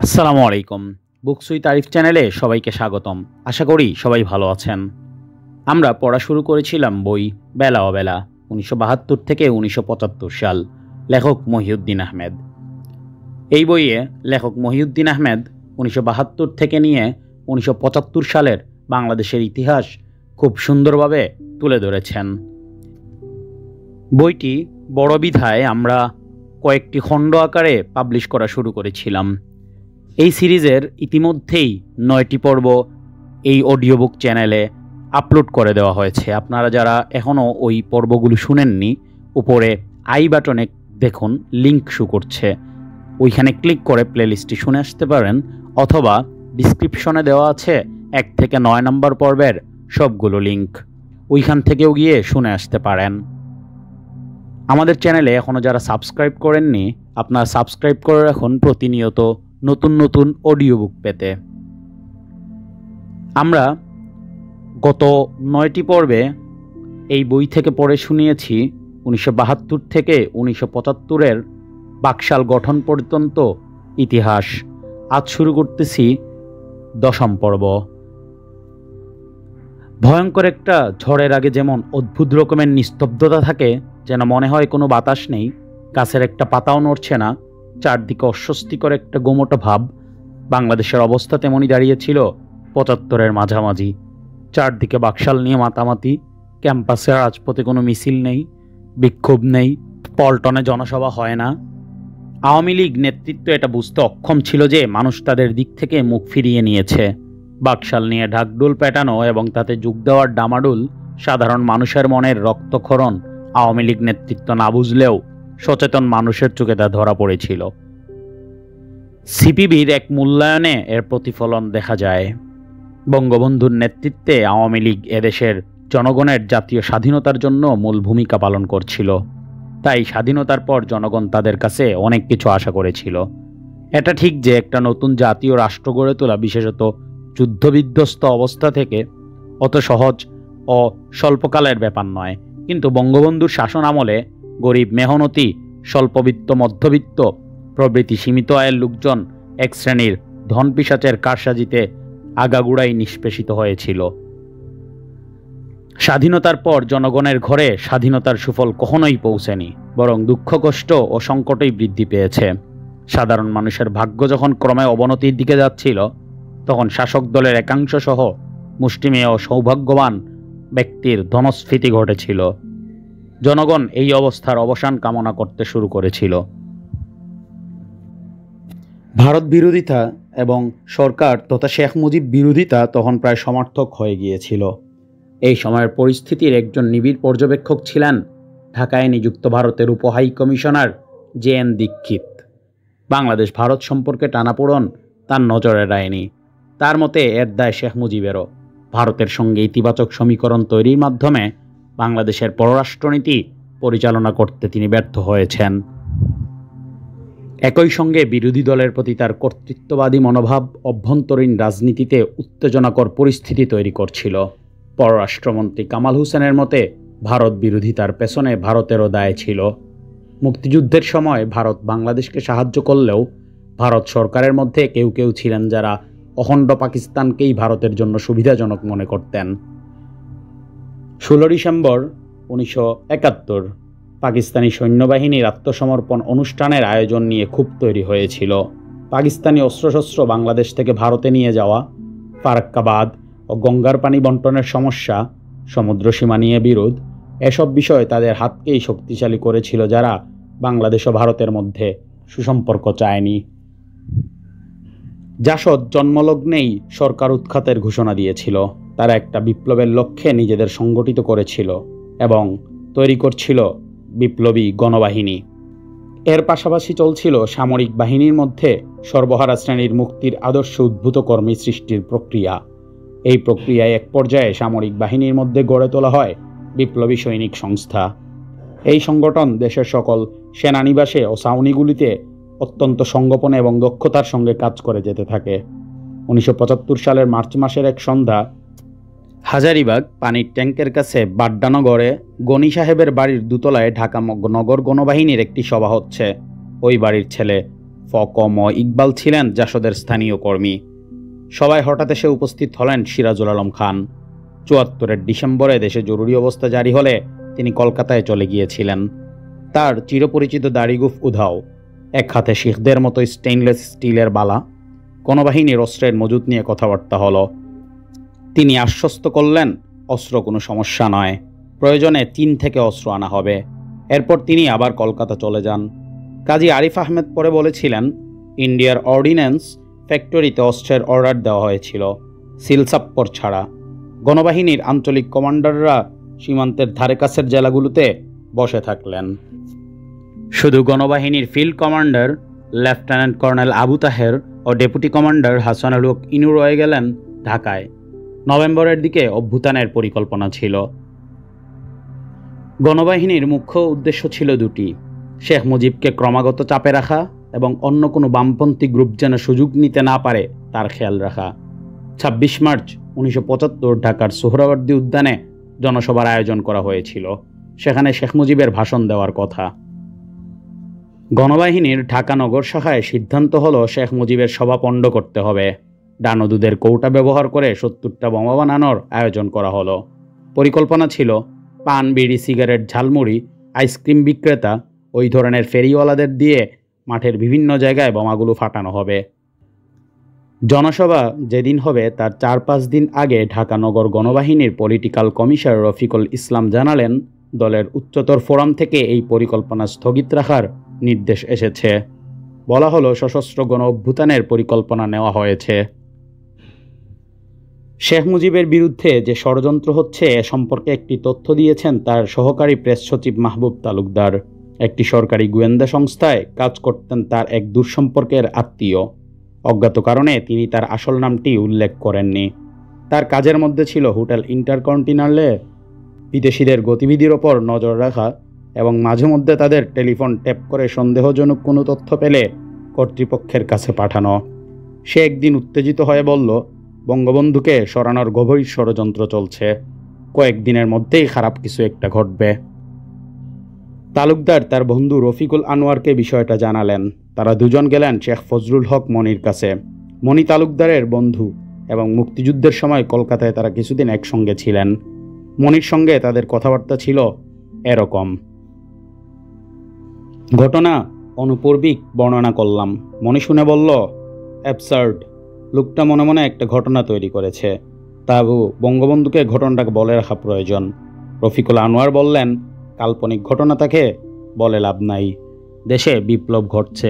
আসসালামু আলাইকুম। Books with Arif চ্যানেলে সবাইকে স্বাগতম। আশা করি সবাই ভালো আছেন। আমরা পড়া শুরু করেছিলাম বই বেলা অবেলা ১৯৭২ থেকে ১৯৭৫ সাল, লেখক মহিউদ্দিন আহমেদ। এই বইয়ে লেখক মহিউদ্দিন আহমেদ ১৯৭২ থেকে নিয়ে ১৯৭৫ সালের বাংলাদেশের ইতিহাস খুব সুন্দরভাবে তুলে ধরেছেন। বইটি বড় বিধায় আমরা কয়েকটি খণ্ড আকারে পাবলিশ করা শুরু করেছিলাম। এই সিরিজের ইতিমধ্যেই ৯টি পর্ব এই অডিও বুক চ্যানেলে আপলোড করে দেওয়া হয়েছে। আপনারা যারা এখনও ওই পর্বগুলো শুনেননি, উপরে আই বাটনে দেখুন লিঙ্ক শো করছে, ওইখানে ক্লিক করে প্লেলিস্টটি শুনে আসতে পারেন, অথবা ডিসক্রিপশনে দেওয়া আছে ১ থেকে ৯ নম্বর পর্বের সবগুলো লিঙ্ক, ওইখান থেকেও গিয়ে শুনে আসতে পারেন। আমাদের চ্যানেলে এখনও যারা সাবস্ক্রাইব করেননি, আপনারা সাবস্ক্রাইব করে রাখুন প্রতিনিয়ত নতুন নতুন অডিও বুক পেতে। আমরা গত ৯টি পর্বে এই বই থেকে পড়ে শুনিয়েছি ১৯৭২ থেকে ১৯৭৫-এর বাকশাল গঠন পর্যন্ত ইতিহাস। আজ শুরু করতেছি ১০ম পর্ব। ভয়ঙ্কর একটা ঝড়ের আগে যেমন অদ্ভুত রকমের নিস্তব্ধতা থাকে, যেন মনে হয় কোনো বাতাস নেই, গাছের একটা পাতাও নড়ছে না, চারদিকে অস্বস্তিকর একটা গোমোটো ভাব, বাংলাদেশের অবস্থা তেমনই দাঁড়িয়েছিল ৭৫-এর মাঝামাঝি। চারদিকে বাকশাল নিয়ে মাতামাতি, ক্যাম্পাসের রাজপথে কোনো মিছিল নেই, বিক্ষোভ নেই, পল্টনে জনসভা হয় না। আওয়ামী লীগ নেতৃত্ব এটা বুঝতে অক্ষম ছিল যে মানুষ তাদের দিক থেকে মুখ ফিরিয়ে নিয়েছে। বাকশাল নিয়ে ঢাকঢোল পেটানো এবং তাতে যোগ দেওয়ার ডামাডোল সাধারণ মানুষের মনের রক্তক্ষরণ আওয়ামী লীগ নেতৃত্ব না বুঝলেও সচেতন মানুষের চোখে তা ধরা পড়েছিল। সিপিবির এক মূল্যায়নে এর প্রতিফলন দেখা যায়। বঙ্গবন্ধুর নেতৃত্বে আওয়ামী লীগ এদেশের জনগণের জাতীয় স্বাধীনতার জন্য মূল ভূমিকা পালন করছিল। তাই স্বাধীনতার পর জনগণ তাদের কাছে অনেক কিছু আশা করেছিল। এটা ঠিক যে একটা নতুন জাতীয় রাষ্ট্র গড়ে তোলা, বিশেষত যুদ্ধবিধ্বস্ত অবস্থা থেকে, অত সহজ ও স্বল্পকালের ব্যাপার নয়। কিন্তু বঙ্গবন্ধুর শাসন আমলে গরিব, মেহনতি, স্বল্পবিত্ত, মধ্যবিত্ত প্রভৃতি সীমিত আয়ের লোকজন এক শ্রেণীর ধন পিশাচের কারসাজিতে আগাগোড়াই নিষ্পেষিত হয়েছিল। স্বাধীনতার পর জনগণের ঘরে স্বাধীনতার সুফল কখনোই পৌঁছেনি, বরং দুঃখ, কষ্ট ও সংকটই বৃদ্ধি পেয়েছে। সাধারণ মানুষের ভাগ্য যখন ক্রমে অবনতির দিকে যাচ্ছিল, তখন শাসক দলের একাংশ সহ মুষ্টিমেয় ও সৌভাগ্যবান ব্যক্তির ধনস্ফীতি ঘটেছিল। জনগণ এই অবস্থার অবসান কামনা করতে শুরু করেছিল। ভারত বিরোধিতা এবং সরকার তথা শেখ মুজিব বিরোধিতা তখন প্রায় সমার্থক হয়ে গিয়েছিল। এই সময়ের পরিস্থিতির একজন নিবিড় পর্যবেক্ষক ছিলেন ঢাকায় নিযুক্ত ভারতের উপহাই কমিশনার JN দীক্ষিত। বাংলাদেশ ভারত সম্পর্কে টানাপোড়ন তার নজরে এড়ায়নি। তার মতে এর দায় শেখ মুজিবেরও। ভারতের সঙ্গে ইতিবাচক সমীকরণ তৈরির মাধ্যমে বাংলাদেশের পররাষ্ট্রনীতি পরিচালনা করতে তিনি ব্যর্থ হয়েছেন। একই সঙ্গে বিরোধী দলের প্রতি তার কর্তৃত্ববাদী মনোভাব অভ্যন্তরীণ রাজনীতিতে উত্তেজনাকর পরিস্থিতি তৈরি করছিল। পররাষ্ট্রমন্ত্রী কামাল হোসেনের মতে ভারত বিরোধিতার পেছনে ভারতেরও দায় ছিল। মুক্তিযুদ্ধের সময় ভারত বাংলাদেশকে সাহায্য করলেও ভারত সরকারের মধ্যে কেউ কেউ ছিলেন যারা অখণ্ড পাকিস্তানকেই ভারতের জন্য সুবিধাজনক মনে করতেন। ১৬ ডিসেম্বর ১৯৭১ পাকিস্তানি সৈন্যবাহিনীর আত্মসমর্পণ অনুষ্ঠানের আয়োজন নিয়ে ক্ষোভ তৈরি হয়েছিল। পাকিস্তানি অস্ত্রশস্ত্র বাংলাদেশ থেকে ভারতে নিয়ে যাওয়া, ফারাক্কাবাদ ও গঙ্গার পানি বন্টনের সমস্যা, সমুদ্রসীমা নিয়ে বিরোধ, এসব বিষয় তাদের হাতকেই শক্তিশালী করেছিল, যারা বাংলাদেশ ও ভারতের মধ্যে সুসম্পর্ক চায়নি। জাসদ জন্মলগ্নেই সরকার উৎখাতের ঘোষণা দিয়েছিল। তারা একটা বিপ্লবের লক্ষ্যে নিজেদের সংগঠিত করেছিল এবং তৈরি করছিল বিপ্লবী গণবাহিনী। এর পাশাপাশি চলছিল সামরিক বাহিনীর মধ্যে সর্বহারা শ্রেণীর মুক্তির আদর্শ উদ্ভূত কর্মী সৃষ্টির প্রক্রিয়া। এই প্রক্রিয়ায় এক পর্যায়ে সামরিক বাহিনীর মধ্যে গড়ে তোলা হয় বিপ্লবী সৈনিক সংস্থা। এই সংগঠন দেশের সকল সেনানিবাসে ও ছাউনিগুলিতে অত্যন্ত সংগোপনে এবং দক্ষতার সঙ্গে কাজ করে যেতে থাকে। ১৯৭৫ সালের মার্চ মাসের এক সন্ধ্যা হাজারীবাগ পানির ট্যাঙ্কের কাছে বাড্ডানগরে গনি সাহেবের বাড়ির দোতলায় ঢাকা নগর গণবাহিনীর একটি সভা হচ্ছে। ওই বাড়ির ছেলে ফকম ও ইকবাল ছিলেন জাসদের স্থানীয় কর্মী। সবাই হঠাৎ এসে উপস্থিত হলেন সিরাজুল আলম খান। ৭৪-এর ডিসেম্বরে দেশে জরুরি অবস্থা জারি হলে তিনি কলকাতায় চলে গিয়েছিলেন। তার চিরপরিচিত দাড়িগুফ উধাও, এক হাতে শিখদের মতো স্টেইনলেস স্টিলের বালা। গণবাহিনীর অস্ত্রের মজুত নিয়ে কথাবার্তা হলো। তিনি আশ্বস্ত করলেন অস্ত্র কোনো সমস্যা নয়, প্রয়োজনে চীন থেকে অস্ত্র আনা হবে। এরপর তিনি আবার কলকাতা চলে যান। কাজী আরিফ আহমেদ পরে বলেছিলেন, ইন্ডিয়ার অর্ডিন্যান্স ফ্যাক্টরিতে অস্ত্রের অর্ডার দেওয়া হয়েছিল, সিলসাপ্পর ছাড়া। গণবাহিনীর আঞ্চলিক কমান্ডাররা সীমান্তের ধারে কাছের জেলাগুলোতে বসে থাকলেন। শুধু গণবাহিনীর field commander lieutenant colonel Abu Taher ও ডেপুটি কমান্ডার হাসানুল হক ইনু রয়ে গেলেন ঢাকায়। নভেম্বরের দিকে অভ্যুত্থানের পরিকল্পনা ছিল। গণবাহিনীর মুখ্য উদ্দেশ্য ছিল দুটি: শেখ মুজিবকে ক্রমাগত চাপে রাখা এবং অন্য কোনো বামপন্থী গ্রুপ যেন সুযোগ নিতে না পারে তার খেয়াল রাখা। ২৬ মার্চ ১৯৭৫ ঢাকার সোহরাওয়ার্দী উদ্যানে জনসভার আয়োজন করা হয়েছিল। সেখানে শেখ মুজিবের ভাষণ দেওয়ার কথা। গণবাহিনীর ঢাকা নগর শাখায় সিদ্ধান্ত হলো শেখ মুজিবের সভা পণ্ড করতে হবে। ডানদুদের কৌটা ব্যবহার করে ৭০টা বোমা বানানোর আয়োজন করা হলো। পরিকল্পনা ছিল পান, বিড়ি, সিগারেট, ঝালমুড়ি, আইসক্রিম বিক্রেতা, ওই ধরনের ফেরিওয়ালাদের দিয়ে মাঠের বিভিন্ন জায়গায় বোমাগুলো ফাটানো হবে। জনসভা যেদিন হবে তার ৪-৫ দিন আগে ঢাকা নগর গণবাহিনীর পলিটিক্যাল কমিশনার রফিকুল ইসলাম জানালেন, দলের উচ্চতর ফোরাম থেকে এই পরিকল্পনা স্থগিত রাখার নির্দেশ এসেছে। বলা হলো সশস্ত্র গণ অভ্যুত্থানের পরিকল্পনা নেওয়া হয়েছে। শেখ মুজিবের বিরুদ্ধে যে ষড়যন্ত্র হচ্ছে এ সম্পর্কে একটি তথ্য দিয়েছেন তার সহকারী প্রেস সচিব মাহবুব তালুকদার। একটি সরকারি গোয়েন্দা সংস্থায় কাজ করতেন তার এক দূরসম্পর্কের আত্মীয়। অজ্ঞাত কারণে তিনি তার আসল নামটি উল্লেখ করেননি। তার কাজের মধ্যে ছিল হোটেল ইন্টারকন্টিনেন্টালে বিদেশিদের গতিবিধির ওপর নজর রাখা এবং মাঝে মধ্যে তাদের টেলিফোন ট্যাপ করে সন্দেহজনক কোনো তথ্য পেলে কর্তৃপক্ষের কাছে পাঠানো। সে একদিন উত্তেজিত হয়ে বলল, বঙ্গবন্ধুকে সরানোর গভীর ষড়যন্ত্র চলছে, কয়েকদিনের মধ্যেই খারাপ কিছু একটা ঘটবে। তালুকদার তার বন্ধু রফিকুল আনোয়ারকে বিষয়টা জানালেন। তারা দুজন গেলেন শেখ ফজলুল হক মনির কাছে। মনি তালুকদারের বন্ধু এবং মুক্তিযুদ্ধের সময় কলকাতায় তারা কিছুদিন একসঙ্গে ছিলেন। মনির সঙ্গে তাদের কথাবার্তা ছিল এরকম। ঘটনা অনুপূর্বিক বর্ণনা করলাম। মনি শুনে বলল, অ্যাবসার্ড, লোকটা মনে মনে একটা ঘটনা তৈরি করেছে। তাবু বঙ্গবন্ধুকে ঘটনাটাকে বলে রাখা প্রয়োজন। রফিকুল আনোয়ার বললেন, কাল্পনিক ঘটনা তাকে বলে লাভ নাই। দেশে বিপ্লব ঘটছে,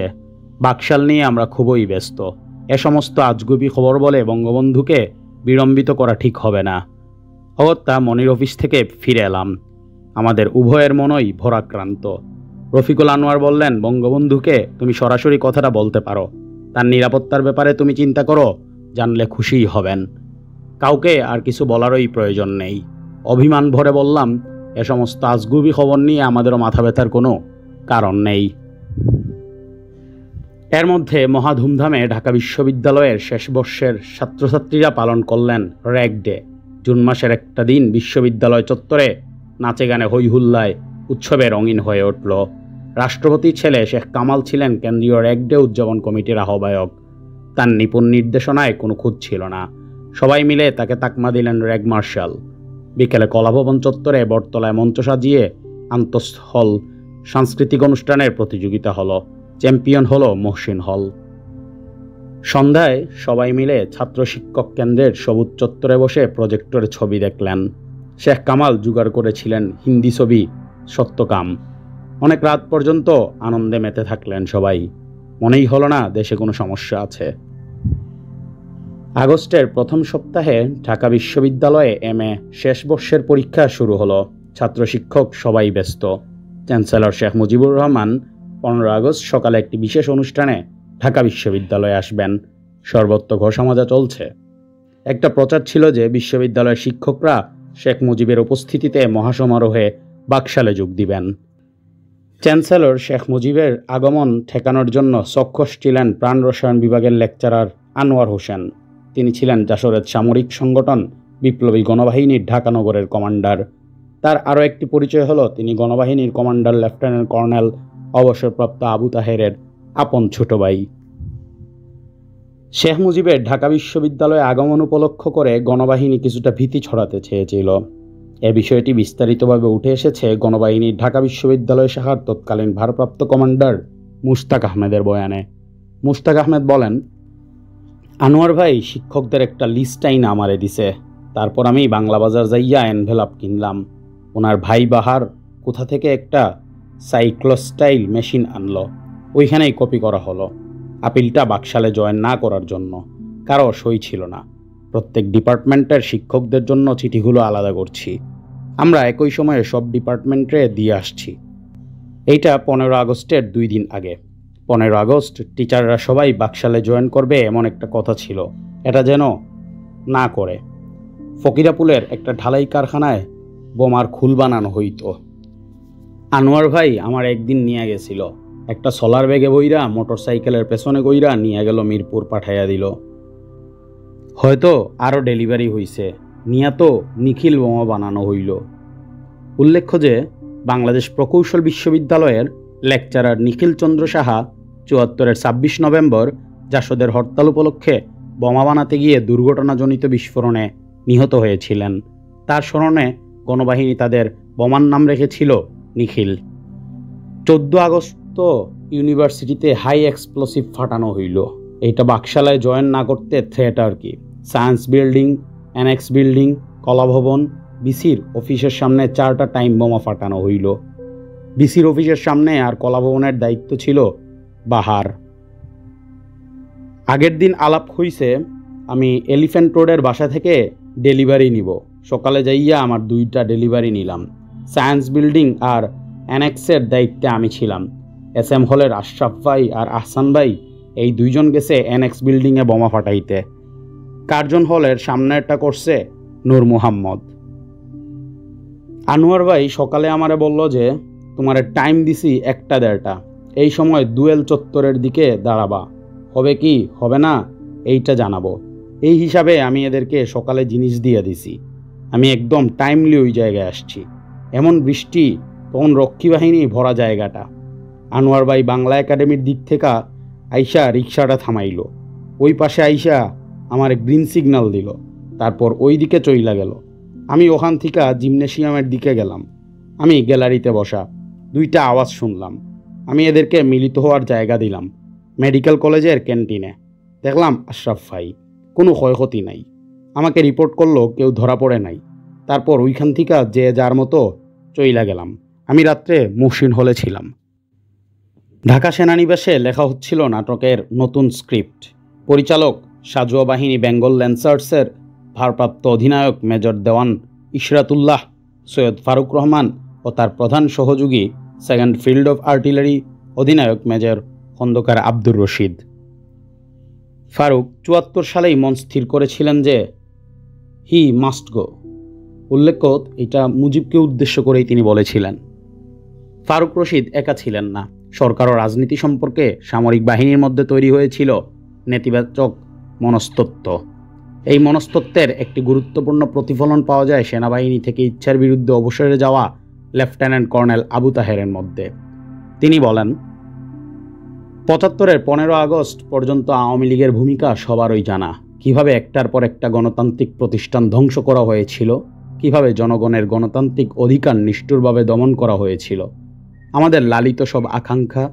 বাকশাল নিয়ে আমরা খুবই ব্যস্ত। এ সমস্ত আজগুবি খবর বলে বঙ্গবন্ধুকে বিড়ম্বিত করা ঠিক হবে না। অগত্যা মনির অফিস থেকে ফিরে এলাম। আমাদের উভয়ের মনই ভরাক্রান্ত। রফিকুল আনোয়ার বললেন, বঙ্গবন্ধুকে তুমি সরাসরি কথাটা বলতে পারো। তার নিরাপত্তার ব্যাপারে তুমি চিন্তা করো, জানলে খুশিই হবেন। কাউকে আর কিছু বলারই প্রয়োজন নেই। অভিমান ভরে বললাম, এ সমস্ত আজগুবি খবর নিয়ে আমাদেরও মাথা ব্যথার কোনো কারণ নেই। এর মধ্যে মহা ধুমধামে ঢাকা বিশ্ববিদ্যালয়ের শেষ বর্ষের ছাত্রছাত্রীরা পালন করলেন র্যাগ ডে। জুন মাসের একটা দিন বিশ্ববিদ্যালয় চত্বরে নাচে গানে হইহুল্লায় উৎসবে রঙিন হয়ে উঠল। রাষ্ট্রপতির ছেলে শেখ কামাল ছিলেন কেন্দ্রীয় র্যাগ ডে উদযাপন কমিটির আহ্বায়ক। তার নিপুণ নির্দেশনায় কোনো খুঁত ছিল না। সবাই মিলে তাকে তাকমা দিলেন র্যাগ মার্শাল। বিকেলে কলাভবন চত্বরে বটতলায় মঞ্চ সাজিয়ে আন্তঃহল সাংস্কৃতিক অনুষ্ঠানের প্রতিযোগিতা হলো। চ্যাম্পিয়ন হলো মহসিন হল। সন্ধ্যায় সবাই মিলে ছাত্র শিক্ষক কেন্দ্রের সবুজ চত্বরে বসে প্রজেক্টরে ছবি দেখলেন। শেখ কামাল জোগাড় করেছিলেন হিন্দি ছবি সত্যকাম। অনেক রাত পর্যন্ত আনন্দে মেতে থাকলেন সবাই। মনেই হলো না দেশে কোনো সমস্যা আছে। আগস্টের প্রথম সপ্তাহে ঢাকা বিশ্ববিদ্যালয়ে MA শেষ বর্ষের পরীক্ষা শুরু হলো। ছাত্র শিক্ষক সবাই ব্যস্ত। চ্যান্সেলর শেখ মুজিবুর রহমান 15 আগস্ট সকালে একটি বিশেষ অনুষ্ঠানে ঢাকা বিশ্ববিদ্যালয়ে আসবেন। সর্বত্র ঘোষণা চলছে। একটা প্রচার ছিল যে বিশ্ববিদ্যালয়ের শিক্ষকরা শেখ মুজিবের উপস্থিতিতে মহাসমারোহে বাকশালে যোগ দিবেন। চ্যান্সেলর শেখ মুজিবের আগমন ঠেকানোর জন্য সক্ষম ছিলেন প্রাণ রসায়ন বিভাগের লেকচারার আনোয়ার হোসেন। তিনি ছিলেন যশোরের সামরিক সংগঠন বিপ্লবী গণবাহিনীর ঢাকা নগরের কমান্ডার। তার আরও একটি পরিচয় হলো তিনি গণবাহিনীর কমান্ডার লেফটেন্যান্ট কর্নেল অবসরপ্রাপ্ত আবু তাহেরের আপন ছোট ভাই। শেখ মুজিবের ঢাকা বিশ্ববিদ্যালয়ে আগমন উপলক্ষ করে গণবাহিনী কিছুটা ভীতি ছড়াতে চেয়েছিল। এ বিষয়টি বিস্তারিতভাবে উঠে এসেছে গণবাহিনীর ঢাকা বিশ্ববিদ্যালয় শাখার তৎকালীন ভারপ্রাপ্ত কমান্ডার মুশতাক আহমেদের বয়ানে। মুশতাক আহমেদ বলেন, আনোয়ার ভাই শিক্ষকদের একটা লিস্টাই না আমারে দিছে, তারপর আমি বাংলা বাজার যাইয়া এনভেলপ কিনলাম। ওনার ভাই বাহার কোথা থেকে একটা সাইক্লোস্টাইল মেশিন আনলো, ওইখানেই কপি করা হলো। আপিলটা বাকশালে জয়েন না করার জন্য কারো সই ছিল না। প্রত্যেক ডিপার্টমেন্টের শিক্ষকদের জন্য চিঠিগুলো আলাদা করছি। আমরা একই সময়ে সব ডিপার্টমেন্টে দিয়ে আসছি। এইটা 15 আগস্টের 2 দিন আগে। 15 আগস্ট টিচাররা সবাই বাকশালে জয়েন করবে এমন একটা কথা ছিল, এটা যেন না করে। ফকিরাপুলের একটা ঢালাই কারখানায় বোমার খুল বানানো হইতো। আনোয়ার ভাই আমার একদিন নিয়ে গেছিল, একটা সোলার ব্যাগে বইরা মোটরসাইকেলের পেছনে গইরা নিয়ে গেল মিরপুর, পাঠাইয়া দিল। হয়তো আরও ডেলিভারি হইছে, নিয়া তো নিখিল বোমা বানানো হইল। উল্লেখ্য যে বাংলাদেশ প্রকৌশল বিশ্ববিদ্যালয়ের লেকচারার নিখিল চন্দ্র সাহা 74-এর 26 নভেম্বর জাসদের হরতাল উপলক্ষে বোমা বানাতে গিয়ে দুর্ঘটনাজনিত বিস্ফোরণে নিহত হয়েছিলেন। তার স্মরণে গণবাহিনী তাদের বোমার নাম রেখেছিল নিখিল। 14 আগস্ট ইউনিভার্সিটিতে হাই এক্সপ্লোসিভ ফাটানো হইল। এইটা বাকশালায় জয়েন না করতে থ্রেট আর কি। সায়েন্স বিল্ডিং, অ্যানেক্স বিল্ডিং, কলাভবন, বিসির অফিসের সামনে 4টা টাইম বোমা ফাটানো হইল। বিসির অফিসের সামনে আর কলাভবনের দায়িত্ব ছিল বাহার। আগের দিন আলাপ হইছে আমি এলিফ্যান্ট রোডের বাসা থেকে ডেলিভারি নিব। সকালে যাইয়া আমার 2টা ডেলিভারি নিলাম। সায়েন্স বিল্ডিং আর অ্যানেক্সের দায়িত্বে আমি ছিলাম। SM হলের আশরাফ ভাই আর আহসান ভাই এই 2 জন গেছে অ্যানেক্স বিল্ডিংয়ে বোমা ফাটাইতে। কার্জন হলের সামনেরটা করছে নূর মুহাম্মদ। আনোয়ার ভাই সকালে আমারে বলল যে তোমারে টাইম দিছি 1টা-1:30টা, এই সময় দুয়েল চত্বরের দিকে দাঁড়াবা, হবে কি হবে না এইটা জানাবো। এই হিসাবে আমি এদেরকে সকালে জিনিস দিয়ে দিছি। আমি একদম টাইমলি ওই জায়গায় আসছি। এমন বৃষ্টি, তখন রক্ষী বাহিনী ভরা জায়গাটা। আনোয়ার ভাই বাংলা একাডেমির দিক থেকে আইসা রিক্সাটা থামাইল। ওই পাশে আইসা আমার গ্রিন সিগন্যাল দিল, তারপর ওই দিকে চইলা গেল। আমি ওখান থেকে জিমনেশিয়ামের দিকে গেলাম। আমি গ্যালারিতে বসা, 2টা আওয়াজ শুনলাম। আমি এদেরকে মিলিত হওয়ার জায়গা দিলাম। মেডিকেল কলেজের ক্যান্টিনে দেখলাম আশরাফ ভাই, কোনো ক্ষয়ক্ষতি নাই। আমাকে রিপোর্ট করলো কেউ ধরা পড়ে নাই। তারপর ওইখান থেকে যে যার মতো চইলা গেলাম। আমি রাত্রে মুহসিন হলে ছিলাম। ঢাকা সেনানিবাসে লেখা হচ্ছিল নাটকের নতুন স্ক্রিপ্ট। পরিচালক সাজোয়া বাহিনী বেঙ্গল ল্যান্সার্সের ভারপ্রাপ্ত অধিনায়ক মেজর দেওয়ান ইশরাতুল্লাহ, সৈয়দ ফারুক রহমান ও তার প্রধান সহযোগী 2nd ফিল্ড অফ আর্টিলারি অধিনায়ক মেজর খন্দকার আব্দুর রশিদ। ফারুক 74 সালেই মন স্থির করেছিলেন যে হি মাস্ট গো। উল্লেখ্য, এটা মুজিবকে উদ্দেশ্য করেই তিনি বলেছিলেন। ফারুক রশিদ একা ছিলেন না। সরকার ও রাজনীতি সম্পর্কে সামরিক বাহিনীর মধ্যে তৈরি হয়েছিল নেতিবাচক মনস্তত্ত্ব। এই মনস্তত্ত্বের একটি গুরুত্বপূর্ণ প্রতিফলন পাওয়া যায় সেনাবাহিনী থেকে ইচ্ছার বিরুদ্ধে অবসরে যাওয়া লেফটেন্যান্ট কর্নেল আবু তাহেরের মধ্যে। তিনি বলেন, 75-এর 15 আগস্ট পর্যন্ত আওয়ামী লীগের ভূমিকা সবারই জানা। কিভাবে একটার পর একটা গণতান্ত্রিক প্রতিষ্ঠান ধ্বংস করা হয়েছিল, কিভাবে জনগণের গণতান্ত্রিক অধিকার নিষ্ঠুরভাবে দমন করা হয়েছিল। আমাদের লালিত সব আকাঙ্ক্ষা,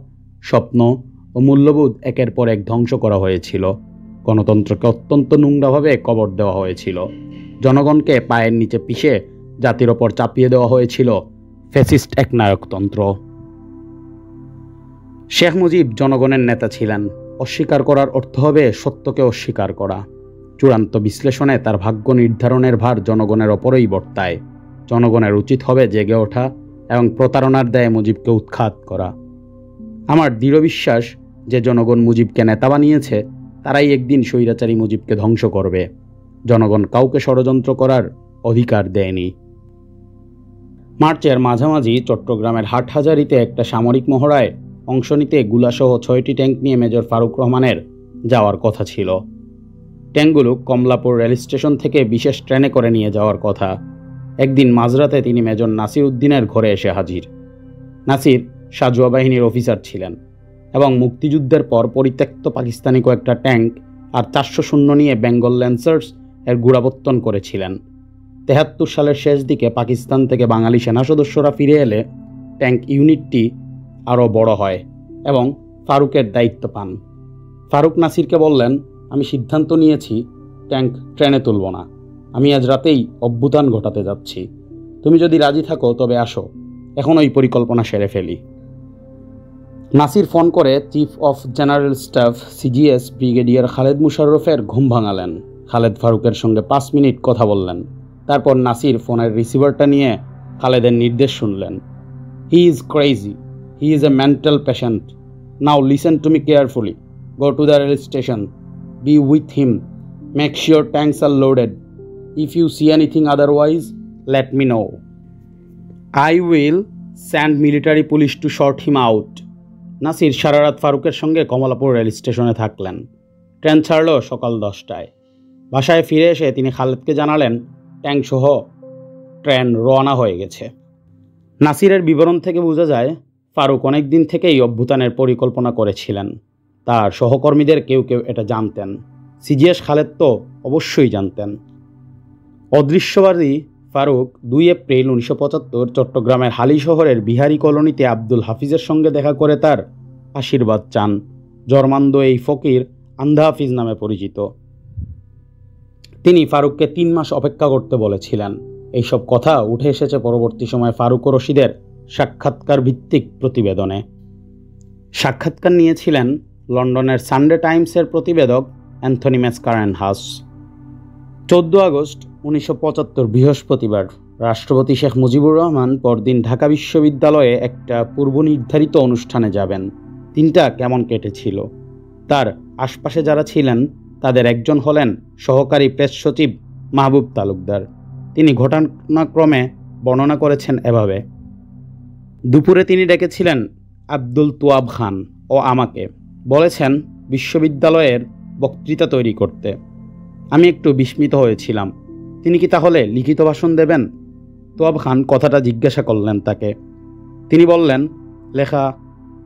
স্বপ্ন ও মূল্যবোধ একের পর এক ধ্বংস করা হয়েছিল। গণতন্ত্রকে অত্যন্ত নোংরাভাবে কবর দেওয়া হয়েছিল। জনগণকে পায়ের নিচে পিষে জাতির ওপর চাপিয়ে দেওয়া হয়েছিল ফ্যাসিস্ট একনায়কতন্ত্র। শেখ মুজিব জনগণের নেতা ছিলেন। অস্বীকার করার অর্থ হবে সত্যকে অস্বীকার করা। চূড়ান্ত বিশ্লেষণে তার ভাগ্য নির্ধারণের ভার জনগণের ওপরই বর্তায়। জনগণের উচিত হবে জেগে ওঠা এবং প্রতারণার দায়ে মুজিবকে উৎখাত করা। আমার দৃঢ় বিশ্বাস যে জনগণ মুজিবকে নেতা বানিয়েছে, তারাই একদিন স্বৈরাচারী মুজিবকে ধ্বংস করবে। জনগণ কাউকে ষড়যন্ত্র করার অধিকার দেয়নি। মার্চের মাঝামাঝি চট্টগ্রামের হাটহাজারীতে একটা সামরিক মহড়ায় অংশ নিতে গুলাসহ 6টি ট্যাঙ্ক নিয়ে মেজর ফারুক রহমানের যাওয়ার কথা ছিল। ট্যাঙ্কগুলো কমলাপুর রেল স্টেশন থেকে বিশেষ ট্রেনে করে নিয়ে যাওয়ার কথা। একদিন মাঝরাতে তিনি মেজর নাসির উদ্দিনের ঘরে এসে হাজির। নাসির সাজোয়া বাহিনীর অফিসার ছিলেন। এবং মুক্তিযুদ্ধের পর পরিত্যক্ত পাকিস্তানি কয়েকটা ট্যাঙ্ক আর 400 সৈন্য নিয়ে বেঙ্গল ল্যান্সার্স এর গোড়াপত্তন করেছিলেন। 73 সালের শেষ দিকে পাকিস্তান থেকে বাঙালি সেনা সদস্যরা ফিরে এলে ট্যাঙ্ক ইউনিটটি আরও বড় হয় এবং ফারুকের দায়িত্ব পান। ফারুক নাসিরকে বললেন, আমি সিদ্ধান্ত নিয়েছি ট্যাঙ্ক ট্রেনে তুলব না। আমি আজ রাতেই অভ্যুত্থান ঘটাতে যাচ্ছি। তুমি যদি রাজি থাকো তবে আসো, এখন ওই পরিকল্পনা সেরে ফেলি। নাসির ফোন করে chief of general staff CGS brigadier Khaled মুশাররফের ঘুম ভাঙালেন। খালেদ ফারুকের সঙ্গে 5 মিনিট কথা বললেন। তারপর নাসির ফোনের রিসিভারটা নিয়ে খালেদের নির্দেশ শুনলেন। He is crazy, he is a mental patient. Now listen to me carefully. Go to the rail station, be with him, make sure tanks are loaded. If you see anything otherwise let me know. I will send military police to sort him out. Nasir সারা রাত ফারুকের সঙ্গে Kamalapur rail স্টেশনে থাকলেন। Train ছাড়ল সকাল 10টায়। বাসায় ফিরে এসে তিনি খালেদকে জানালেন ট্যাঙ্ক সহ ট্রেন রওনা হয়ে গেছে। নাসিরের বিবরণ থেকে বোঝা যায় ফারুক অনেক দিন থেকেই অভ্যুত্থানের পরিকল্পনা করেছিলেন। তার সহকর্মীদের কেউ কেউ এটা জানতেন। সিজিএস খালেদ তো অবশ্যই জানতেন। অদৃশ্যবাদী ফারুক 2 এপ্রিল 1975 চট্টগ্রামের হালি শহরের বিহারি কলোনিতে আব্দুল হাফিজের সঙ্গে দেখা করে তার আশীর্বাদ চান। জর্মান্দ এই ফকির আন্ধা হাফিজ নামে পরিচিত। তিনি ফারুককে 3 মাস অপেক্ষা করতে বলেছিলেন। এইসব কথা উঠে এসেছে পরবর্তী সময়ে ফারুক ও রশিদের সাক্ষাৎকার ভিত্তিক প্রতিবেদনে। সাক্ষাৎকার নিয়েছিলেন লন্ডনের সানডে টাইমসের প্রতিবেদক অ্যান্থনি ম্যাসকারেনহাস। 14 আগস্ট 1975 বৃহস্পতিবার রাষ্ট্রপতি শেখ মুজিবুর রহমান পরদিন ঢাকা বিশ্ববিদ্যালয়ে একটা পূর্বনির্ধারিত অনুষ্ঠানে যাবেন। দিনটা কেমন কেটেছিল? তার আশপাশে যারা ছিলেন তাদের একজন হলেন সহকারী প্রেস সচিব মাহবুব তালুকদার। তিনি ঘটনাক্রমে বর্ণনা করেছেন এভাবে। দুপুরে তিনি ডেকেছিলেন আব্দুল তোয়াব খান ও আমাকে, বলেছেন বিশ্ববিদ্যালয়ের বক্তৃতা তৈরি করতে। আমি একটু বিস্মিত হয়েছিলাম। তিনি কি তাহলে লিখিত ভাষণ দেবেন? তোয়াব খান কথাটা জিজ্ঞাসা করলেন তাকে। তিনি বললেন, লেখা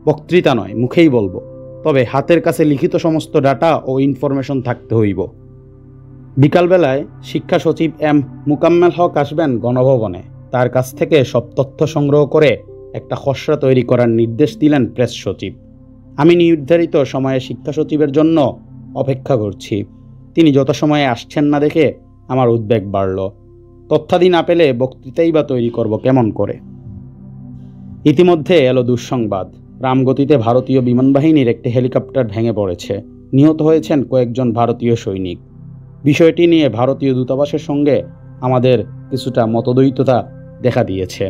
বক্তৃতা নয়, মুখেই বলবো, তবে হাতের কাছে লিখিত সমস্ত ডাটা ও ইনফরমেশন থাকতে হইব। বিকালবেলায় শিক্ষা সচিব এম মুকাম্মেল হক আসবেন গণভবনে। তার কাছ থেকে সব তথ্য সংগ্রহ করে একটা খসড়া তৈরি করার নির্দেশ দিলেন প্রেস সচিব। আমি নির্ধারিত সময়ে শিক্ষা সচিবের জন্য অপেক্ষা করছি। তিনি যথাসময়ে আসছেন না দেখে আমার উদ্বেগ বাড়ল। তথ্যাদি না পেলে বক্তৃতাই বা তৈরি করব কেমন করে? ইতিমধ্যে এলো দুঃসংবাদ। রামগতিতে ভারতীয় বিমান বাহিনীর একটি হেলিকপ্টার ভেঙে পড়েছে। নিহত হয়েছেন কয়েকজন ভারতীয় সৈনিক। বিষয়টি নিয়ে ভারতীয় দূতাবাসের সঙ্গে আমাদের কিছুটা মতদ্বৈততা দেখা দিয়েছে।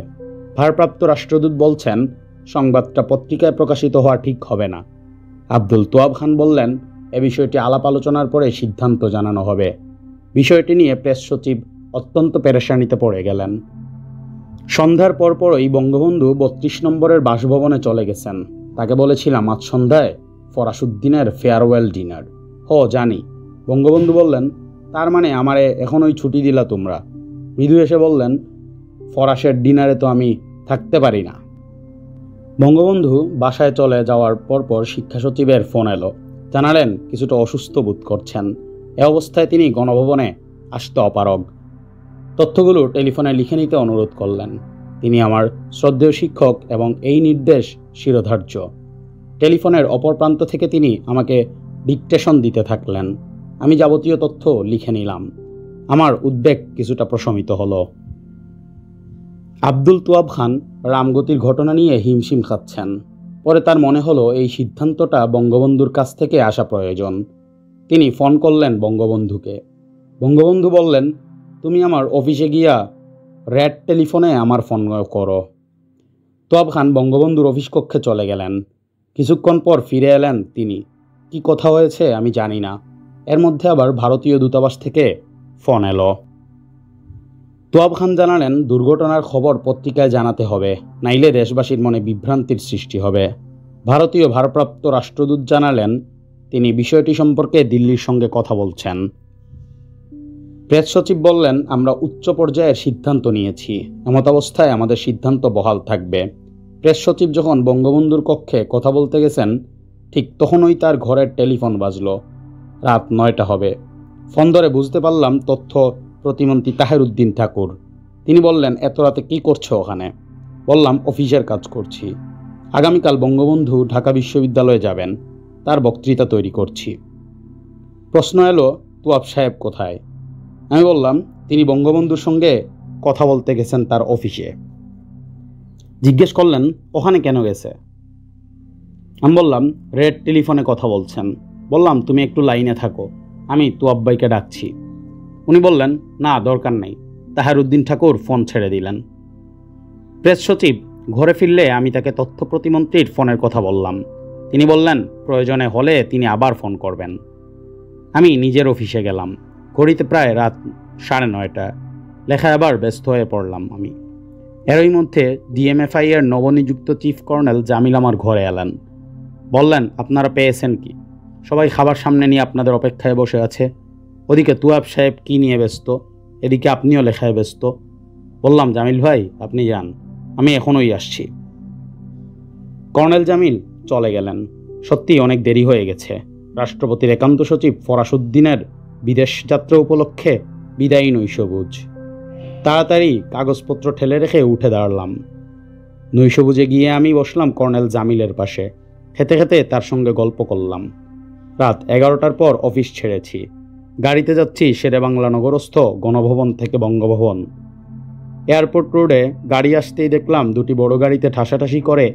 ভারপ্রাপ্ত রাষ্ট্রদূত বলছেন সংবাদটা পত্রিকায় প্রকাশিত হওয়া ঠিক হবে না। আব্দুল তোয়াব খান বললেন, এ বিষয়টি আলাপ আলোচনার পরে সিদ্ধান্ত জানানো হবে। বিষয়টি নিয়ে প্রেস সচিব অত্যন্ত পেরেশানিতে পড়ে গেলেন। সন্ধ্যার পরপরই বঙ্গবন্ধু 32 নম্বরের বাসভবনে চলে গেছেন। তাকে বলেছিলাম আজ সন্ধ্যায় ফরাসুদ্দিনের ফেয়ারওয়েল ডিনার। জানি। বঙ্গবন্ধু বললেন, তার মানে আমারে এখনই ছুটি দিলা তোমরা? মৃদু এসে বললেন, ফরাসের ডিনারে তো আমি থাকতে পারি না। বঙ্গবন্ধু বাসায় চলে যাওয়ার পরপর শিক্ষা সচিবের ফোন এলো। জানালেন কিছুটা অসুস্থ বোধ করছেন। এ অবস্থায় তিনি গণভবনে আসতে অপারগ। তথ্যগুলো টেলিফোনে লিখে নিতে অনুরোধ করলেন। তিনি আমার শ্রদ্ধেয় শিক্ষক এবং এই নির্দেশ শিরোধার্য। টেলিফোনের অপর প্রান্ত থেকে তিনি আমাকে ডিকটেশন দিতে থাকলেন। আমি যাবতীয় তথ্য লিখে নিলাম। আমার উদ্বেগ কিছুটা প্রশমিত হলো। আব্দুল তোয়াব খান রামগতির ঘটনা নিয়ে হিমশিম খাচ্ছেন। পরে তার মনে হলো এই সিদ্ধান্তটা বঙ্গবন্ধুর কাছ থেকে আসা প্রয়োজন। তিনি ফোন করলেন বঙ্গবন্ধুকে। বঙ্গবন্ধু বললেন, তুমি আমার অফিসে গিয়া রেড টেলিফোনে আমার ফোন করো। তোয়াব খান বঙ্গবন্ধুর অফিস কক্ষে চলে গেলেন। কিছুক্ষণ পর ফিরে এলেন তিনি। কি কথা হয়েছে আমি জানি না। এর মধ্যে আবার ভারতীয় দূতাবাস থেকে ফোন এলো। তোয়াব খান জানালেন, দুর্ঘটনার খবর পত্রিকায় জানাতে হবে, নাইলে দেশবাসীর মনে বিভ্রান্তির সৃষ্টি হবে। ভারতীয় ভারপ্রাপ্ত রাষ্ট্রদূত জানালেন তিনি বিষয়টি সম্পর্কে দিল্লির সঙ্গে কথা বলছেন। প্রেস সচিব বললেন, আমরা উচ্চ পর্যায়ের সিদ্ধান্ত নিয়েছি। এমতাবস্থায় আমাদের সিদ্ধান্ত বহাল থাকবে। প্রেস সচিব যখন বঙ্গবন্ধুর কক্ষে কথা বলতে গেছেন, ঠিক তখনই তার ঘরের টেলিফোন বাজলো। রাত 9টা হবে। ফোন ধরে বুঝতে পারলাম তথ্য প্রতিমন্ত্রী তাহেরউদ্দিন ঠাকুর। তিনি বললেন, এত রাতে কী করছো ওখানে? বললাম, অফিসের কাজ করছি। আগামীকাল বঙ্গবন্ধু ঢাকা বিশ্ববিদ্যালয়ে যাবেন, তার বক্তৃতা তৈরি করছি। প্রশ্ন এলো, তুয়াব সাহেব কোথায়? আমি বললাম, তিনি বঙ্গবন্ধুর সঙ্গে কথা বলতে গেছেন তার অফিসে। জিজ্ঞেস করলেন, ওখানে কেন গেছে? আমি বললাম, রেড টেলিফোনে কথা বলছেন। বললাম, তুমি একটু লাইনে থাকো, আমি তুয়াব ভাইকে ডাকছি। উনি বললেন, না, দরকার নেই। তাহেরউদ্দিন ঠাকুর ফোন ছেড়ে দিলেন। প্রেস সচিব ঘরে ফিরলে আমি তাকে তথ্য প্রতিমন্ত্রীর ফোনের কথা বললাম। তিনি বললেন, প্রয়োজনে হলে তিনি আবার ফোন করবেন। আমি নিজের অফিসে গেলাম। ঘড়িতে প্রায় রাত 9:30। লেখায় আবার ব্যস্ত হয়ে পড়লাম আমি। এরই মধ্যে ডিএমএফআই এর নবনিযুক্ত চিফ কর্নেল জামিল আমার ঘরে এলেন। বললেন, আপনারা পেয়েছেন কি? সবাই খাবার সামনে নিয়ে আপনাদের অপেক্ষায় বসে আছে। ওদিকে তুয়াব সাহেব কি নিয়ে ব্যস্ত, এদিকে আপনিও লেখায় ব্যস্ত। বললাম, জামিল ভাই, আপনি যান, আমি এখনই আসছি। কর্নেল জামিল চলে গেলেন। সত্যি অনেক দেরি হয়ে গেছে। রাষ্ট্রপতির একান্ত সচিব ফরাসউদ্দিনের বিদেশ যাত্রা উপলক্ষে বিদায়ী নৈশভোজ। তাড়াতাড়ি কাগজপত্র ঠেলে রেখে উঠে দাঁড়ালাম। নৈশভোজে গিয়ে আমি বসলাম কর্নেল জামিলের পাশে। খেতে খেতে তার সঙ্গে গল্প করলাম। রাত 11টার পর অফিস ছেড়েছি। গাড়িতে যাচ্ছি শেরেবাংলা নগরস্থ গণভবন থেকে বঙ্গভবন। এয়ারপোর্ট রোডে গাড়ি আসতেই দেখলাম দুটি বড় গাড়িতে ঠাসাঠাসি করে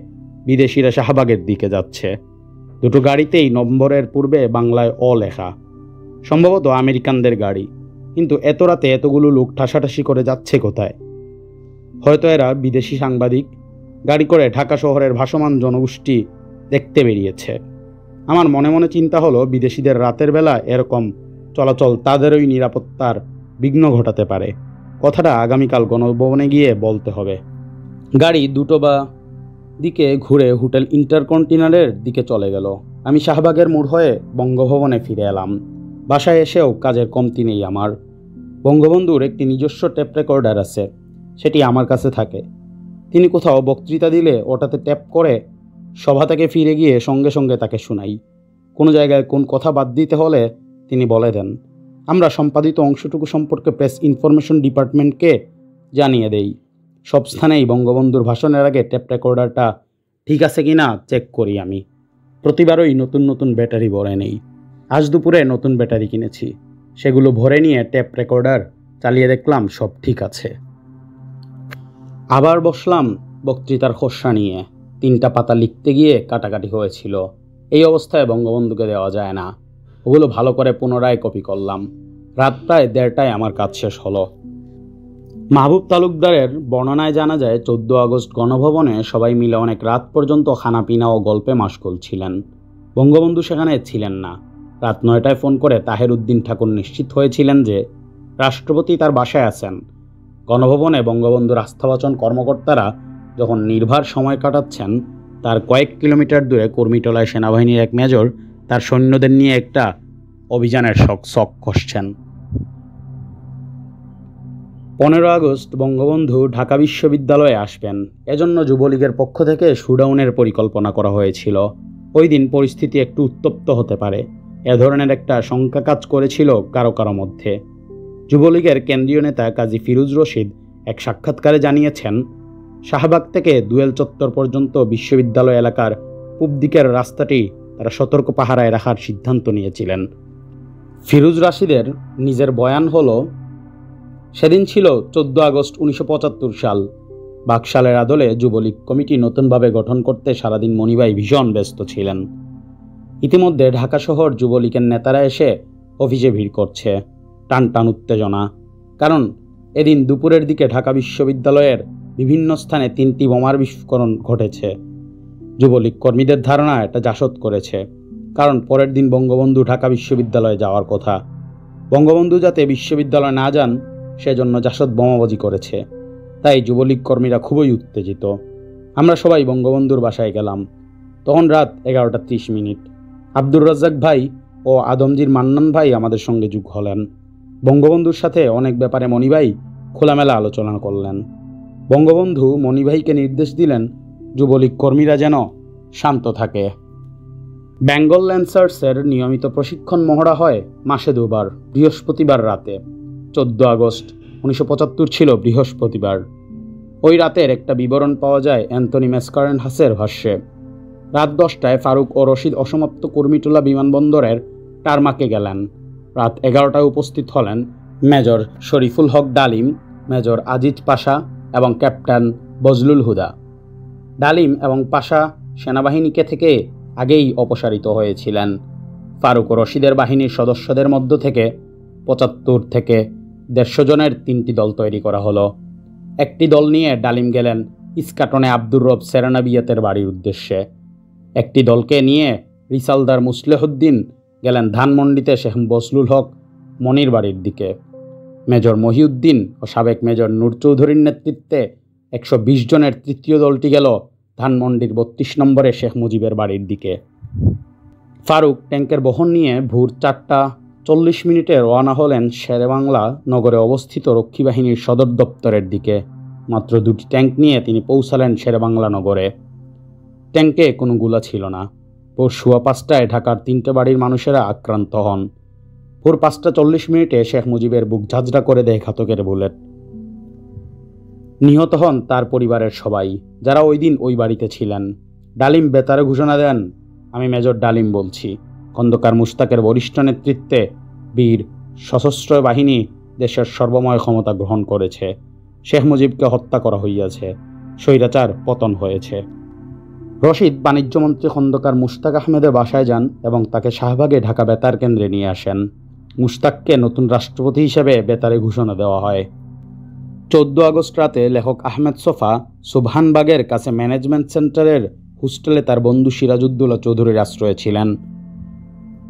বিদেশিরা শাহবাগের দিকে যাচ্ছে। দুটো গাড়িতেই নম্বরের পূর্বে বাংলায় অ লেখা। সম্ভবত আমেরিকানদের গাড়ি। কিন্তু এত রাতে এতগুলো লোক ঠাসাঠাসি করে যাচ্ছে কোথায়? হয়তো এরা বিদেশি সাংবাদিক গাড়ি করে ঢাকা শহরের ভাসমান জনগোষ্ঠী দেখতে বেরিয়েছে। আমার মনে মনে চিন্তা হলো, বিদেশিদের রাতের বেলা এরকম চলাচল তাদেরই নিরাপত্তার বিঘ্ন ঘটাতে পারে। কথাটা আগামীকাল গণভবনে গিয়ে বলতে হবে। গাড়ি দুটো বা দিকে ঘুরে হোটেল ইন্টারকন্টিনেন্টালের দিকে চলে গেল। আমি শাহবাগের মোড় হয়ে বঙ্গভবনে ফিরে এলাম। বাসায় এসেও কাজের কমতি নেই আমার। বঙ্গবন্ধুর একটি নিজস্ব টেপ রেকর্ডার আছে, সেটি আমার কাছে থাকে। তিনি কোথাও বক্তৃতা দিলে ওটাতে ট্যাপ করে সভা থেকে ফিরে গিয়ে সঙ্গে সঙ্গে তাকে শোনাই। কোনো জায়গায় কোন কথা বাদ দিতে হলে তিনি বলে দেন। আমরা সম্পাদিত অংশটুকু সম্পর্কে প্রেস ইনফরমেশন ডিপার্টমেন্টকে জানিয়ে দেই। সব স্থানেই বঙ্গবন্ধুর ভাষণের আগে ট্যাপ রেকর্ডারটা ঠিক আছে কি না চেক করি আমি। প্রতিবারই নতুন নতুন ব্যাটারি ভরে নেই। আজ দুপুরে নতুন ব্যাটারি কিনেছি। সেগুলো ভরে নিয়ে ট্যাপ রেকর্ডার চালিয়ে দেখলাম সব ঠিক আছে। আবার বসলাম বক্তৃতার খসড়া নিয়ে। 3টা পাতা লিখতে গিয়ে কাটাকাটি হয়েছিল। এই অবস্থায় বঙ্গবন্ধুকে দেওয়া যায় না। ওগুলো ভালো করে পুনরায় কপি করলাম। রাত প্রায় 1:30টায় আমার কাজ শেষ হলো। মাহবুব তালুকদারের বর্ণনায় জানা যায়, 14 আগস্ট গণভবনে সবাই মিলে অনেক রাত পর্যন্ত খানাপিনা ও গল্পে মাশগুল ছিলেন। বঙ্গবন্ধু সেখানে ছিলেন না। রাত 9টায় ফোন করে তাহেরউদ্দিন ঠাকুর নিশ্চিত হয়েছিলেন যে রাষ্ট্রপতি তার বাসায় আছেন। গণভবনে বঙ্গবন্ধুর আস্থাভাজন কর্মকর্তারা যখন নির্ভার সময় কাটাচ্ছেন, তার কয়েক কিলোমিটার দূরে কর্মীটলায় সেনাবাহিনীর এক মেজর তার সৈন্যদের নিয়ে একটা অভিযানের শক কষছেন। 15 আগস্ট বঙ্গবন্ধু ঢাকা বিশ্ববিদ্যালয়ে আসবেন। এজন্য যুবলীগের পক্ষ থেকে শুডাউনের পরিকল্পনা করা হয়েছিল। ওই দিন পরিস্থিতি একটু উত্তপ্ত হতে পারে, এ ধরনের একটা শঙ্কা কাজ করেছিল কারো কারো মধ্যে। যুবলীগের কেন্দ্রীয় নেতা কাজী ফিরোজ রশিদ এক সাক্ষাৎকারে জানিয়েছেন, শাহবাগ থেকে দুয়েল চত্বর পর্যন্ত বিশ্ববিদ্যালয় এলাকার পূব দিকের রাস্তাটি তারা সতর্ক পাহারায় রাখার সিদ্ধান্ত নিয়েছিলেন। ফিরোজ রশিদের নিজের বয়ান হলো, সেদিন ছিল 14 আগস্ট 1975 সাল। বাকশালের আদলে যুবলীগ কমিটি নতুনভাবে গঠন করতে সারাদিন মনিভাই ভীষণ ব্যস্ত ছিলেন। ইতিমধ্যে ঢাকা শহর যুবলীগের নেতারা এসে অফিসে ভিড় করছে। টান টান উত্তেজনা। কারণ এদিন দুপুরের দিকে ঢাকা বিশ্ববিদ্যালয়ের বিভিন্ন স্থানে 3টি বোমার বিস্ফোরণ ঘটেছে। যুবলীগ কর্মীদের ধারণা এটা জাসদ করেছে, কারণ পরের দিন বঙ্গবন্ধু ঢাকা বিশ্ববিদ্যালয়ে যাওয়ার কথা। বঙ্গবন্ধু যাতে বিশ্ববিদ্যালয়ে না যান সেজন্য জাসদ বোমাবাজি করেছে। তাই যুবলীগ কর্মীরা খুবই উত্তেজিত। আমরা সবাই বঙ্গবন্ধুর বাসায় গেলাম। তখন রাত 11:30। আব্দুর রাজ্জাক ভাই ও আদমজির মান্নান ভাই আমাদের সঙ্গে যোগ হলেন। বঙ্গবন্ধুর সাথে অনেক ব্যাপারে মনিভাই খোলামেলা আলোচনা করলেন। বঙ্গবন্ধু মনিভাইকে নির্দেশ দিলেন যুবলীগ কর্মীরা যেন শান্ত থাকে। বেঙ্গল ল্যান্সার্সের নিয়মিত প্রশিক্ষণ মহড়া হয় মাসে দুবার, বৃহস্পতিবার রাতে। 14 আগস্ট 1975 ছিল বৃহস্পতিবার। ওই রাতের একটা বিবরণ পাওয়া যায় অ্যান্থনি ম্যাসকারেনহাসের ভাষ্যে। রাত 10টায় ফারুক ও রশিদ অসমাপ্ত কুর্মিটোলা বিমানবন্দরের টারমাকে গেলেন। রাত 11টায় উপস্থিত হলেন মেজর শরীফুল হক ডালিম, মেজর আজিজ পাশা এবং ক্যাপ্টেন বজলুল হুদা। ডালিম এবং পাশা সেনাবাহিনীকে থেকে আগেই অপসারিত হয়েছিলেন। ফারুক ও রশিদের বাহিনীর সদস্যদের মধ্য থেকে 75 থেকে 150 জনের 3টি দল তৈরি করা হলো। একটি দল নিয়ে ডালিম গেলেন ইস্কাটনে আব্দুর রব সেরানাবিয়াতের বাড়ির উদ্দেশ্যে। একটি দলকে নিয়ে রিসালদার মুসলেহুদ্দিন গেলেন ধানমন্ডিতে শেখ বজলুল হক মনির বাড়ির দিকে। মেজর মহিউদ্দিন ও সাবেক মেজর নূর চৌধুরীর নেতৃত্বে 120 জনের তৃতীয় দলটি গেল ধানমন্ডির 32 নম্বরে শেখ মুজিবের বাড়ির দিকে। ফারুক ট্যাঙ্কের বহন নিয়ে ভোর 4টা 40 রওনা হলেন শেরেবাংলা নগরে অবস্থিত রক্ষী বাহিনীর সদর দপ্তরের দিকে। মাত্র 2টি ট্যাঙ্ক নিয়ে তিনি পৌঁছালেন শেরেবাংলা নগরে। ট্যাঙ্কে কোনো গুলা ছিল না। ভোর 5:15টায় ঢাকার 3টে বাড়ির মানুষেরা আক্রান্ত হন। ভোর 5টা 40 শেখ মুজিবের বুক ঝাঁঝরা করে দেয় ঘাতকের বুলেট। নিহত হন তার পরিবারের সবাই, যারা ওই দিন ওই বাড়িতে ছিলেন। ডালিম বেতারে ঘোষণা দেন, আমি মেজর ডালিম বলছি। খন্দকার মুশতাকের বরিষ্ঠ নেতৃত্বে বীর সশস্ত্র বাহিনী দেশের সর্বময় ক্ষমতা গ্রহণ করেছে। শেখ মুজিবকে হত্যা করা হইয়াছে, স্বৈরাচার পতন হয়েছে। রশিদ বাণিজ্যমন্ত্রী খন্দকার মুশতাক আহমেদের বাসায় যান এবং তাকে শাহবাগে ঢাকা বেতার কেন্দ্রে নিয়ে আসেন। মুশতাককে নতুন রাষ্ট্রপতি হিসেবে বেতারে ঘোষণা দেওয়া হয়। 14 আগস্ট রাতে লেখক আহমেদ সোফা সুবহানবাগের কাছে ম্যানেজমেন্ট সেন্টারের হোস্টেলে তার বন্ধু সিরাজউদ্দৌলা চৌধুরীর আশ্রয়ে ছিলেন।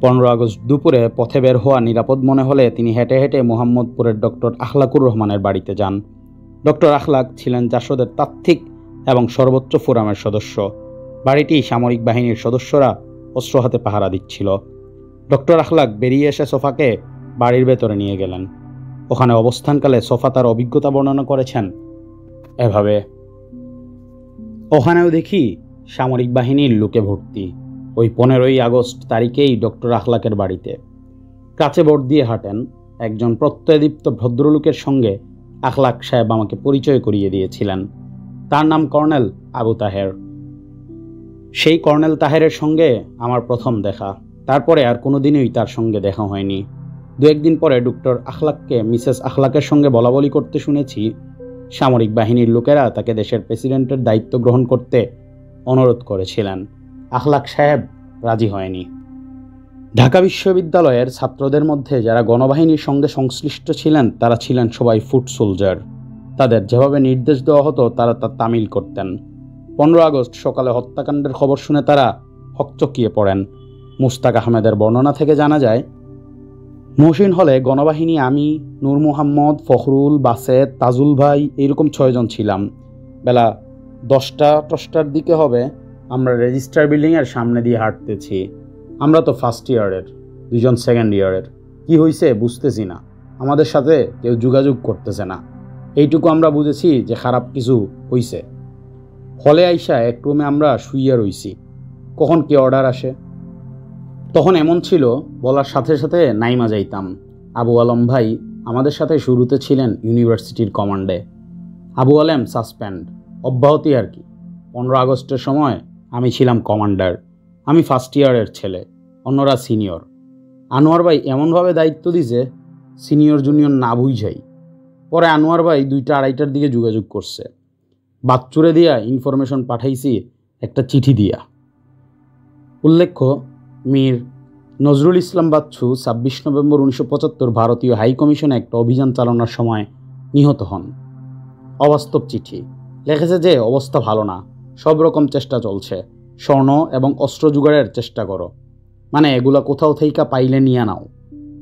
15 আগস্ট দুপুরে পথে বের হওয়া নিরাপদ মনে হলে তিনি হেঁটে হেঁটে মোহাম্মদপুরের ডক্টর আখলাকুর রহমানের বাড়িতে যান। ডক্টর আখলাক ছিলেন জাসদের তাত্ত্বিক এবং সর্বোচ্চ ফোরামের সদস্য। বাড়িটি সামরিক বাহিনীর সদস্যরা অস্ত্র হাতে পাহারা দিচ্ছিল। ডক্টর আখলাক বেরিয়ে এসে সোফাকে বাড়ির ভেতরে নিয়ে গেলেন। ওখানে অবস্থানকালে সোফা তার অভিজ্ঞতা বর্ণনা করেছেন এভাবে, ওখানেও দেখি সামরিক বাহিনীর লোকে ভর্তি। ওই 15 আগস্ট তারিখেই ডক্টর আখলাকের বাড়িতে কাছে বোর্ড দিয়ে হাঁটেন একজন প্রত্যয়দীপ্ত ভদ্রলোকের সঙ্গে আখলাক সাহেব আমাকে পরিচয় করিয়ে দিয়েছিলেন। তার নাম কর্নেল আবু তাহের। সেই কর্নেল তাহেরের সঙ্গে আমার প্রথম দেখা। তারপরে আর কোনোদিনই তার সঙ্গে দেখা হয়নি। 2-1 দিন পরে ডক্টর আখলাককে মিসেস আখলাকের সঙ্গে বলাবলি করতে শুনেছি। সামরিক বাহিনীর লোকেরা তাকে দেশের প্রেসিডেন্টের দায়িত্ব গ্রহণ করতে অনুরোধ করেছিলেন। আখলাক সাহেব রাজি হয়নি। ঢাকা বিশ্ববিদ্যালয়ের ছাত্রদের মধ্যে যারা গণবাহিনীর সঙ্গে সংশ্লিষ্ট ছিলেন তারা ছিলেন সবাই ফুট সোলজার। তাদের যেভাবে নির্দেশ দেওয়া হতো তারা তা তামিল করতেন। 15 আগস্ট সকালে হত্যাকাণ্ডের খবর শুনে তারা হকচকিয়ে পড়েন। মুশতাক আহমেদের বর্ণনা থেকে জানা যায়, মহসিন হলে গণবাহিনী আমি, নূর মোহাম্মদ, ফখরুল, বাসেদ, তাজুল ভাই এইরকম 6 জন ছিলাম। বেলা 10টার দিকে হবে। আমরা রেজিস্ট্রার বিল্ডিংয়ের সামনে দিয়ে হাঁটতেছি। আমরা তো ফার্স্ট ইয়ারের, 2 জন সেকেন্ড ইয়ারের। কি হয়েছে বুঝতেছি না, আমাদের সাথে কেউ যোগাযোগ করতেছে না। এইটুকু আমরা বুঝেছি যে খারাপ কিছু হয়েছে। হলে আইসা এক রুমে আমরা শুইয়া রইছি, কখন কি অর্ডার আসে। তখন এমন ছিল বলার সাথে সাথে নাইমা যাইতাম। আবু আলম ভাই আমাদের সাথে শুরুতে ছিলেন ইউনিভার্সিটির কমান্ডে। আবু আলম সাসপেন্ড, অব্যাহতি আর কি। 15 আগস্টের সময় আমি ছিলাম কমান্ডার। আমি ফার্স্ট ইয়ারের ছেলে, অন্যরা সিনিয়র। আনোয়ার ভাই এমনভাবে দায়িত্ব দিছে সিনিয়র জুনিয়র না বুঝাই। পরে আনোয়ার ভাই 2টা-2:30টার দিকে যোগাযোগ করছে। বাচ্চুরে দিয়া ইনফরমেশন পাঠাইছি একটা চিঠি দিয়া। উল্লেখ্য, মীর নজরুল ইসলাম বাচ্চু 26 নভেম্বর 1975 ভারতীয় হাই কমিশনে একটা অভিযান চালানোর সময় নিহত হন। অবাস্তব চিঠি লেখেছে যে অবস্থা ভালো না, সব রকম চেষ্টা চলছে, স্বর্ণ এবং অস্ত্র জোগাড়ের চেষ্টা করো, মানে এগুলা কোথাও থেকে পাইলে নিয়ে নাও।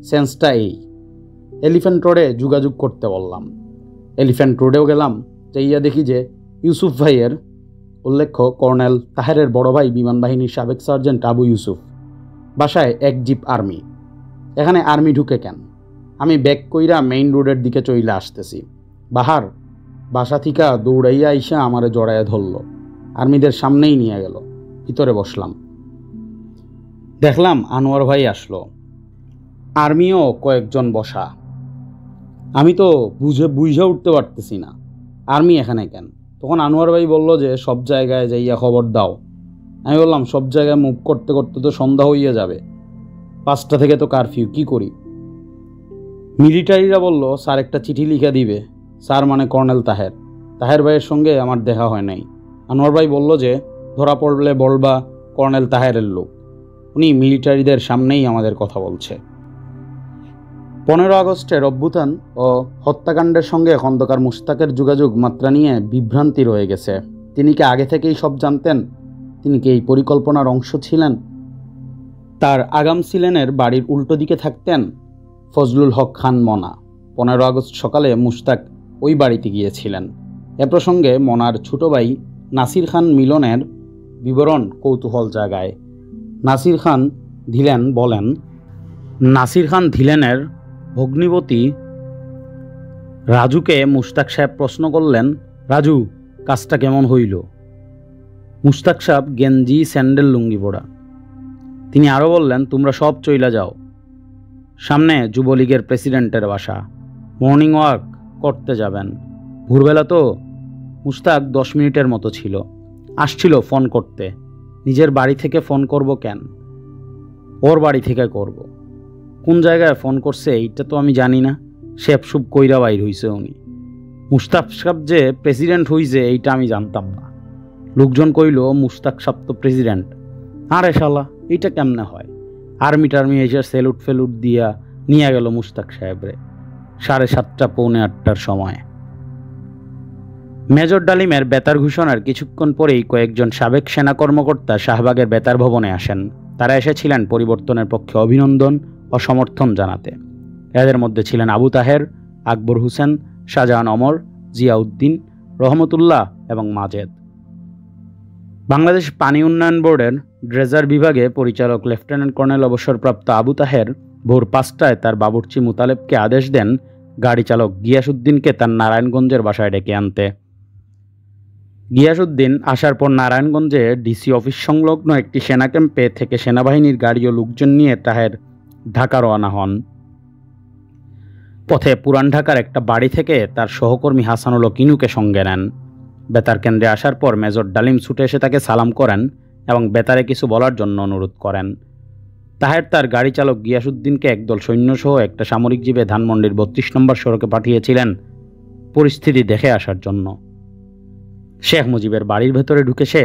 সেন্সটা এই। এলিফ্যান্ট রোডে যোগাযোগ করতে বললাম। এলিফ্যান্ট রোডেও গেলাম, যাইয়া দেখি যে ইউসুফ ভাইয়ের, উল্লেখ্য কর্নেল তাহেরের বড় ভাই বিমান বাহিনীর সাবেক সার্জেন্ট আবু ইউসুফ, বাসায় 1 জিপ আর্মি। এখানে আর্মি ঢুকে কেন? আমি ব্যাক কইরা মেইন রোডের দিকে চইলে আসতেছি। বাহার বাসা থিকা দৌড়াইয়া আইসা আমারে জড়াইয়া ধরল, আর্মিদের সামনেই নিয়ে গেল। ভিতরে বসলাম। দেখলাম আনোয়ার ভাই আসলো, আর্মিও কয়েকজন বসা। আমি তো বুঝে উঠতে পারতেছি না আর্মি এখানে কেন। তখন আনোয়ার ভাই বলল যে সব জায়গায় যাইয়া খবর দাও। আমি বললাম সব জায়গায় মুভ করতে করতে তো সন্ধ্যা হইয়া যাবে, 5টা থেকে তো কারফিউ, কি করি? মিলিটারিরা বলল স্যার একটা চিঠি লিখে দিবে। স্যার মানে কর্নেল তাহের। তাহের ভাইয়ের সঙ্গে আমার দেখা হয় নাই। আনোয়ার ভাই বলল যে ধরা পড়লে বলবা কর্নেল তাহেরের লোক, উনি মিলিটারিদের সামনেই আমাদের কথা বলছে। 15 আগস্টের অভ্যুত্থান ও হত্যাকাণ্ডের সঙ্গে খন্দকার মুশতাকের যোগাযোগ মাত্রা নিয়ে বিভ্রান্তি রয়ে গেছে। তিনি কি আগে থেকেই সব জানতেন? তিনি কি এই পরিকল্পনার অংশ ছিলেন? তার আগাম সিলেনের বাড়ির উল্টো দিকে থাকতেন ফজলুল হক খান মনা। 15 আগস্ট সকালে মুশতাক ওই বাড়িতে গিয়েছিলেন। এ প্রসঙ্গে মনার ছোট ভাই নাসির খান মিলনের বিবরণ কৌতূহল জাগায়। নাসির খান ধিলেন বলেন, নাসির খান ধিলেনের ভগ্নিপতি রাজুকে মুশতাক সাহেব প্রশ্ন করলেন, রাজু কাজটা কেমন হইল? মুশতাক সাহেব গেঞ্জি স্যান্ডেল লুঙ্গি পরা। তিনি আরও বললেন, তোমরা সব চইলা যাও, সামনে যুবলীগের প্রেসিডেন্টের বাসা, মর্নিং ওয়াক করতে যাবেন। ভোরবেলা তো। মুশতাক 10 মিনিটের মতো ছিল, আসছিল ফোন করতে। নিজের বাড়ি থেকে ফোন করব কেন? ওর বাড়ি থেকে করব। কোন জায়গায় ফোন করছে এইটা তো আমি জানি না। শেপ সুপ কইরা বাইর হইছে উনি। মুশতাক সাহেব যে প্রেসিডেন্ট হইছে এইটা আমি জানতাম না। লোকজন কইল মুশতাক সাহেব তো প্রেসিডেন্ট। আরে শালা, এইটা কেমনে হয়? আর্মি টার্মি এসে সেলুট ফেলুট দিয়া নিয়ে গেল মুশতাক সাহেবরে 7:30 পৌনে 8টার সময়। মেজর ডালিমের বেতার ঘোষণার কিছুক্ষণ পরেই কয়েকজন সাবেক সেনা কর্মকর্তা শাহবাগের বেতার ভবনে আসেন। তারা এসেছিলেন পরিবর্তনের পক্ষে অভিনন্দন ও সমর্থন জানাতে। এদের মধ্যে ছিলেন আবু তাহের, আকবর হোসেন, শাহজাহান ওমর, জিয়াউদ্দিন, রহমতুল্লাহ এবং মাজেদ। বাংলাদেশ পানি উন্নয়ন বোর্ডের ড্রেজার বিভাগে পরিচালক লেফটেন্যান্ট কর্নেল অবসরপ্রাপ্ত আবু তাহের ভোর 5টায় তার বাবুর্চি মুতালেবকে আদেশ দেন গাড়ি চালক গিয়াসউদ্দিনকে তার নারায়ণগঞ্জের বাসায় ডেকে আনতে। গিয়াসউদ্দিন আসার পর নারায়ণগঞ্জে ডিসি অফিস সংলগ্ন একটি সেনা ক্যাম্পে থেকে সেনাবাহিনীর গাড়ি ও লোকজন নিয়ে তাহের ঢাকা রওনা হন। পথে পুরান ঢাকার একটা বাড়ি থেকে তার সহকর্মী হাসানুল কিনুকে সঙ্গে নেন। বেতার কেন্দ্রে আসার পর মেজর ডালিম ছুটে এসে তাকে সালাম করেন এবং বেতারে কিছু বলার জন্য অনুরোধ করেন। তাহের তার গাড়ি চালক গিয়াসউদ্দিনকে একদল সৈন্যসহ একটা সামরিক জিপে ধানমন্ডির 32 নম্বর সড়কে পাঠিয়েছিলেন পরিস্থিতি দেখে আসার জন্য। শেখ মুজিবের বাড়ির ভেতরে ঢুকে সে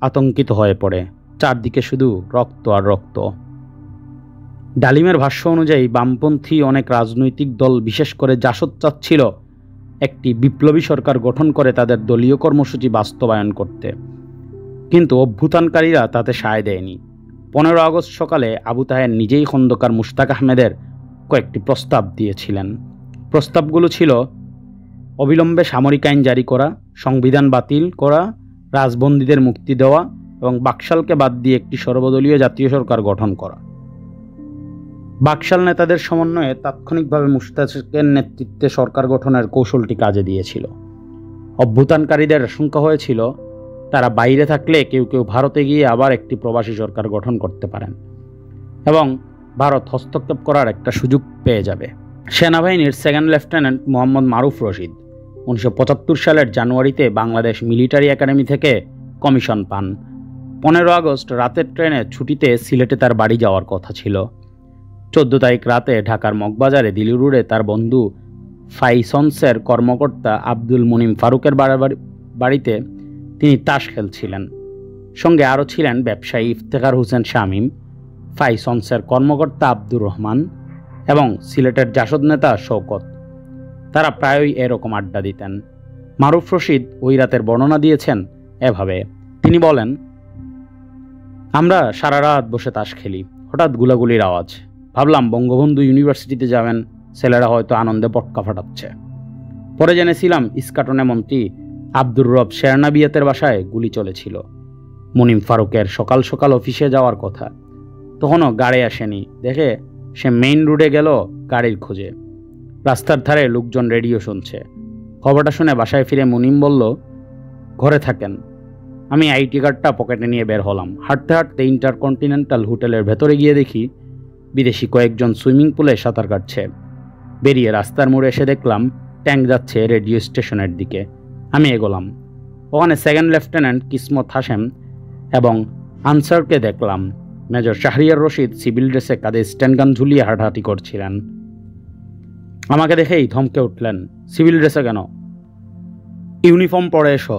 আতঙ্কিত হয়ে পড়ে। চারদিকে শুধু রক্ত আর রক্ত। ডালিমের ভাষ্য অনুযায়ী বামপন্থী অনেক রাজনৈতিক দল, বিশেষ করে জাসদ, চাচ্ছিল একটি বিপ্লবী সরকার গঠন করে তাদের দলীয় কর্মসূচি বাস্তবায়ন করতে, কিন্তু অভ্যুত্থানকারীরা তাতে সায় দেয়নি। 15 আগস্ট সকালে আবু তাহের নিজেই খন্দকার মুশতাক আহমেদের কয়েকটি প্রস্তাব দিয়েছিলেন। প্রস্তাবগুলো ছিল অবিলম্বে সামরিক আইন জারি করা, সংবিধান বাতিল করা, রাজবন্দীদের মুক্তি দেওয়া এবং বাকশালকে বাদ দিয়ে একটি সর্বদলীয় জাতীয় সরকার গঠন করা। বাকশাল নেতাদের সমন্বয়ে তাৎক্ষণিকভাবে মুশতাকের নেতৃত্বে সরকার গঠনের কৌশলটি কাজে দিয়েছিল। অভ্যুত্থানকারীদের আশঙ্কা হয়েছিল তারা বাইরে থাকলে কেউ কেউ ভারতে গিয়ে আবার একটি প্রবাসী সরকার গঠন করতে পারেন এবং ভারত হস্তক্ষেপ করার একটা সুযোগ পেয়ে যাবে। সেনাবাহিনীর সেকেন্ড লেফটেন্যান্ট মোহাম্মদ মারুফ রশিদ 1975 সালের জানুয়ারিতে বাংলাদেশ মিলিটারি একাডেমি থেকে কমিশন পান। 15 আগস্ট রাতের ট্রেনে ছুটিতে সিলেটে তার বাড়ি যাওয়ার কথা ছিল। 14 তারিখ রাতে ঢাকার মগবাজারে দিল্লি রোডে তার বন্ধু ফাইসন্সের কর্মকর্তা আব্দুল মুনিম ফারুকের বাড়িতে তিনি তাস খেলছিলেন। সঙ্গে আরও ছিলেন ব্যবসায়ী ইফতেখার হোসেন শামীম, ফাইসন্সের কর্মকর্তা আব্দুর রহমান এবং সিলেটের জাসদ নেতা শওকত। তারা প্রায়ই এরকম আড্ডা দিতেন। মারুফ রশিদ ওই রাতের বর্ণনা দিয়েছেন এভাবে। তিনি বলেন, আমরা সারা রাত বসে তাস খেলি, হঠাৎ গুলাগুলির আওয়াজ। ভাবলাম বঙ্গবন্ধু ইউনিভার্সিটিতে যাবেন, ছেলেরা হয়তো আনন্দে পটকা ফাটাচ্ছে। পরে জেনেছিলাম ইস্কাটনে মন্ত্রী আব্দুর রব শেরনাবিয়াতের বাসায় গুলি চলেছিল। মুনিম ফারুকের সকাল সকাল অফিসে যাওয়ার কথা, তখনও গাড়ি আসেনি। দেখে সে মেইন রোডে গেল গাড়ির খোঁজে। রাস্তার ধারে লোকজন রেডিও শুনছে। খবরটা শুনে বাসায় ফিরে মুনিম বলল, ঘরে থাকেন, আমি আইটি কার্ডটা পকেটে নিয়ে বের হলাম। হাঁটতে হাঁটতে ইন্টারকন্টিনেন্টাল হোটেলের ভেতরে গিয়ে দেখি বিদেশি কয়েকজন সুইমিং পুলে সাঁতার কাটছে। বেরিয়ে রাস্তার মোড়ে এসে দেখলাম ট্যাঙ্ক যাচ্ছে রেডিও স্টেশনের দিকে। আমি এগোলাম। ওখানে সেকেন্ড লেফটেন্যান্ট কিসমত হাশেম এবং আনসারকে দেখলাম। মেজর শাহরিয়ার রশিদ সিভিল ড্রেসে কাঁধে স্ট্যান্ডগান ঝুলিয়ে হাঁটাহাঁটি করছিলেন। আমাকে দেখেই ধমকে উঠলেন, সিভিল ড্রেসে কেন? ইউনিফর্ম পরে এসো।